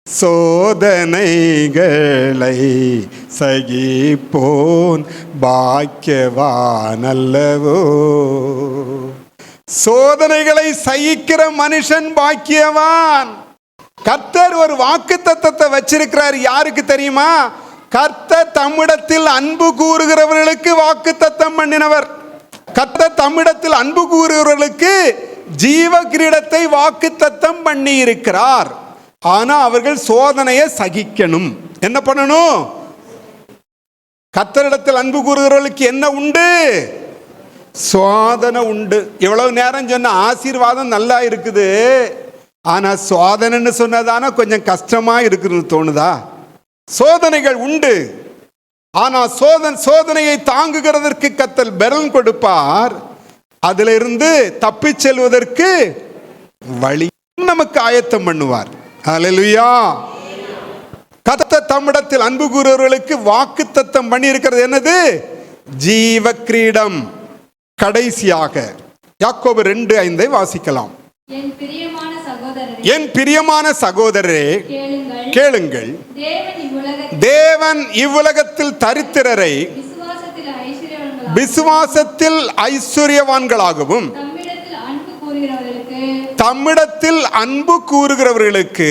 சோதனைகளை சகிப்போன் பாக்கியவானல்லவோ. சோதனைகளை சகிக்கிற மனுஷன் பாக்கியவான். கர்த்தர் ஒரு வாக்குத்தத்தத்தை வச்சிருக்கிறார். யாருக்கு தெரியுமா? கர்த்தர் தம்மிடத்தில் அன்பு கூறுகிறவர்களுக்கு வாக்குத்தத்தம் பண்ணினவர். கர்த்தர் தம்மிடத்தில் அன்பு கூறுகிறவர்களுக்கு ஜீவ கிரீடத்தை வாக்குத்தத்தம் பண்ணி இருக்கிறார். ஆனா அவர்கள் சோதனையை சகிக்கணும். என்ன பண்ணணும்? கர்த்தரிடத்தில் அன்பு கூறுகிறவர்களுக்கு என்ன உண்டு? சோதனை உண்டு. இவ்வளவு நேரம் சொன்ன ஆசீர்வாதம் நல்லா இருக்குது, ஆனா சோதனைன்னு சொன்னதான கொஞ்சம் கஷ்டமா இருக்குன்னு தோணுதா? சோதனைகள் உண்டு. ஆனா சோதனையை தாங்குகிறதற்கு கர்த்தர் பெலன் கொடுப்பார். அதிலிருந்து தப்பி செல்வதற்கு வழி நமக்கு ஆயத்தம் பண்ணுவார். ஹல்லேலூயா. கர்த்தர் தம்மிடத்தில் அன்பு கூறுகிறவர்களுக்கு வாக்குத்தத்தம் பண்ணி இருக்கிறது என்னது? ஜீவ கிரீடம். கடைசியாக யாக்கோபு 2:5 வாசிக்கலாம். என் பிரியமான சகோதரரே கேளுங்கள், தேவன் இவ்வுலகத்தில் தரித்திரரை விசுவாசத்தில் ஐஸ்வர்யவான்களாகவும் தம்மிடத்தில் அன்பு கூறுகிறவர்களுக்கு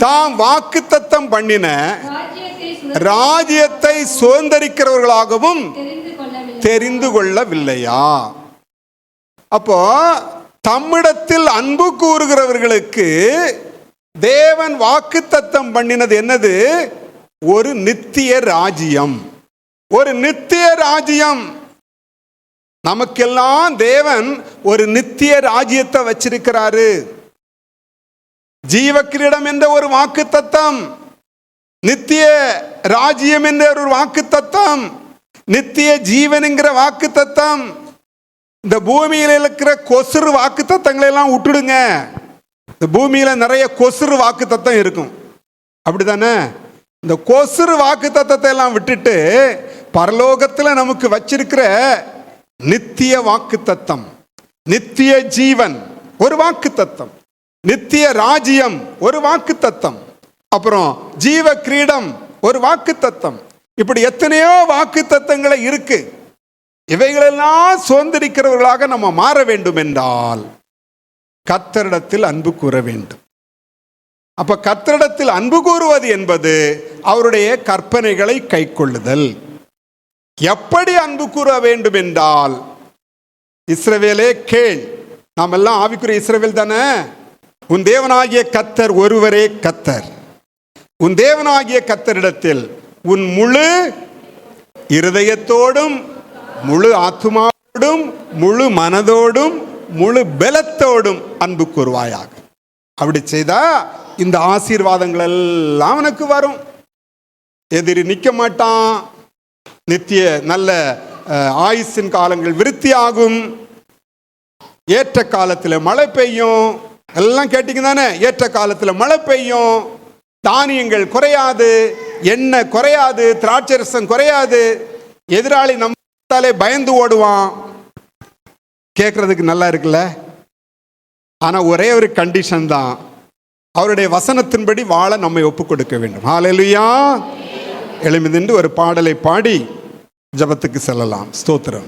தாம் வாக்குத்தத்தம் பண்ணின ராஜ்யத்தை சுதந்தரிக்கிறவர்களாகவும் தெரிந்து கொள்ளவில்லையா? அப்போ தம்மிடத்தில் அன்பு கூறுகிறவர்களுக்கு தேவன் வாக்குத்தத்தம் பண்ணினது என்னது? ஒரு நித்திய ராஜ்யம். ஒரு நித்திய ராஜ்யம். நமக்கெல்லாம் தேவன் ஒரு நித்திய ராஜ்யத்தை வச்சிருக்கிறாரு. ஜீவக்கிரீடம் என்ற ஒரு வாக்குத்தத்தம், நித்திய ராஜ்யம் என்ற ஒரு வாக்குத்தத்தம், நித்திய ஜீவனுங்கிற வாக்குத்தத்தம். இந்த பூமியில் இருக்கிற கொசுறு வாக்குத்தத்தங்களை எல்லாம் விட்டுடுங்க. இந்த பூமியில நிறைய கொசுறு வாக்குத்தத்தம் இருக்கும், அப்படிதானே? இந்த கொசுறு வாக்கு தத்தத்தை எல்லாம் விட்டுட்டு பரலோகத்தில் நமக்கு வச்சிருக்கிற நித்திய வாக்கு தத்தம், நித்திய ஜீவன் ஒரு வாக்கு தத்தம், நித்திய ராஜ்யம் ஒரு வாக்கு தத்தம், அப்புறம் ஜீவ கிரீடம் ஒரு வாக்கு தத்தம், இப்படி எத்தனையோ வாக்கு தத்தங்களை இருக்கு. இவைகளெல்லாம் சுதந்திரிக்கிறவர்களாக நம்ம மாற வேண்டும் என்றால் கர்த்தரிடத்தில் அன்பு கூற வேண்டும். அப்ப கர்த்தரிடத்தில் அன்பு கூறுவது என்பது அவருடைய கற்பனைகளை கைக்கொள்ளுதல். எப்படி அன்பு கூற வேண்டும் என்றால், இஸ்ரவேலே கேள், நாம் எல்லாம் ஆவிக்குரிய இஸ்ரவேல் தானே. உன் தேவனாகிய கர்த்தர் ஒருவரே கர்த்தர். உன் தேவனாகிய கர்த்தரிடத்தில் உன் முழு இருதயத்தோடும் முழு ஆத்துமாவோடும் முழு மனதோடும் முழு பலத்தோடும் அன்பு கூறுவாயாக. அப்படி செய்தா இந்த ஆசீர்வாதங்கள் எல்லாம் அவனுக்கு வரும். எதிரி நிற்க மாட்டான். நித்திய நல்ல ஆயுசின் காலங்கள் விருத்தியாகும். ஏற்ற காலத்தில் மழை பெய்யும். எல்லாம் கேட்டீங்க தானே. ஏற்ற காலத்தில் மழை பெய்யும். தானியங்கள் குறையாது, எண்ணெய் குறையாது, திராட்சை ரசம் குறையாது. எதிராளி நம்மாலே பயந்து ஓடுவான். கேட்கறதுக்கு நல்லா இருக்குல்ல. ஆனா ஒரே ஒரு கண்டிஷன் தான், அவருடைய வசனத்தின்படி வாழ நம்மை ஒப்பு கொடுக்க வேண்டும். ஹல்லேலூயா. எழுமிதின்று ஒரு பாடலை பாடி ஜெபத்துக்கு செல்லலாம். ஸ்தோத்திரம்.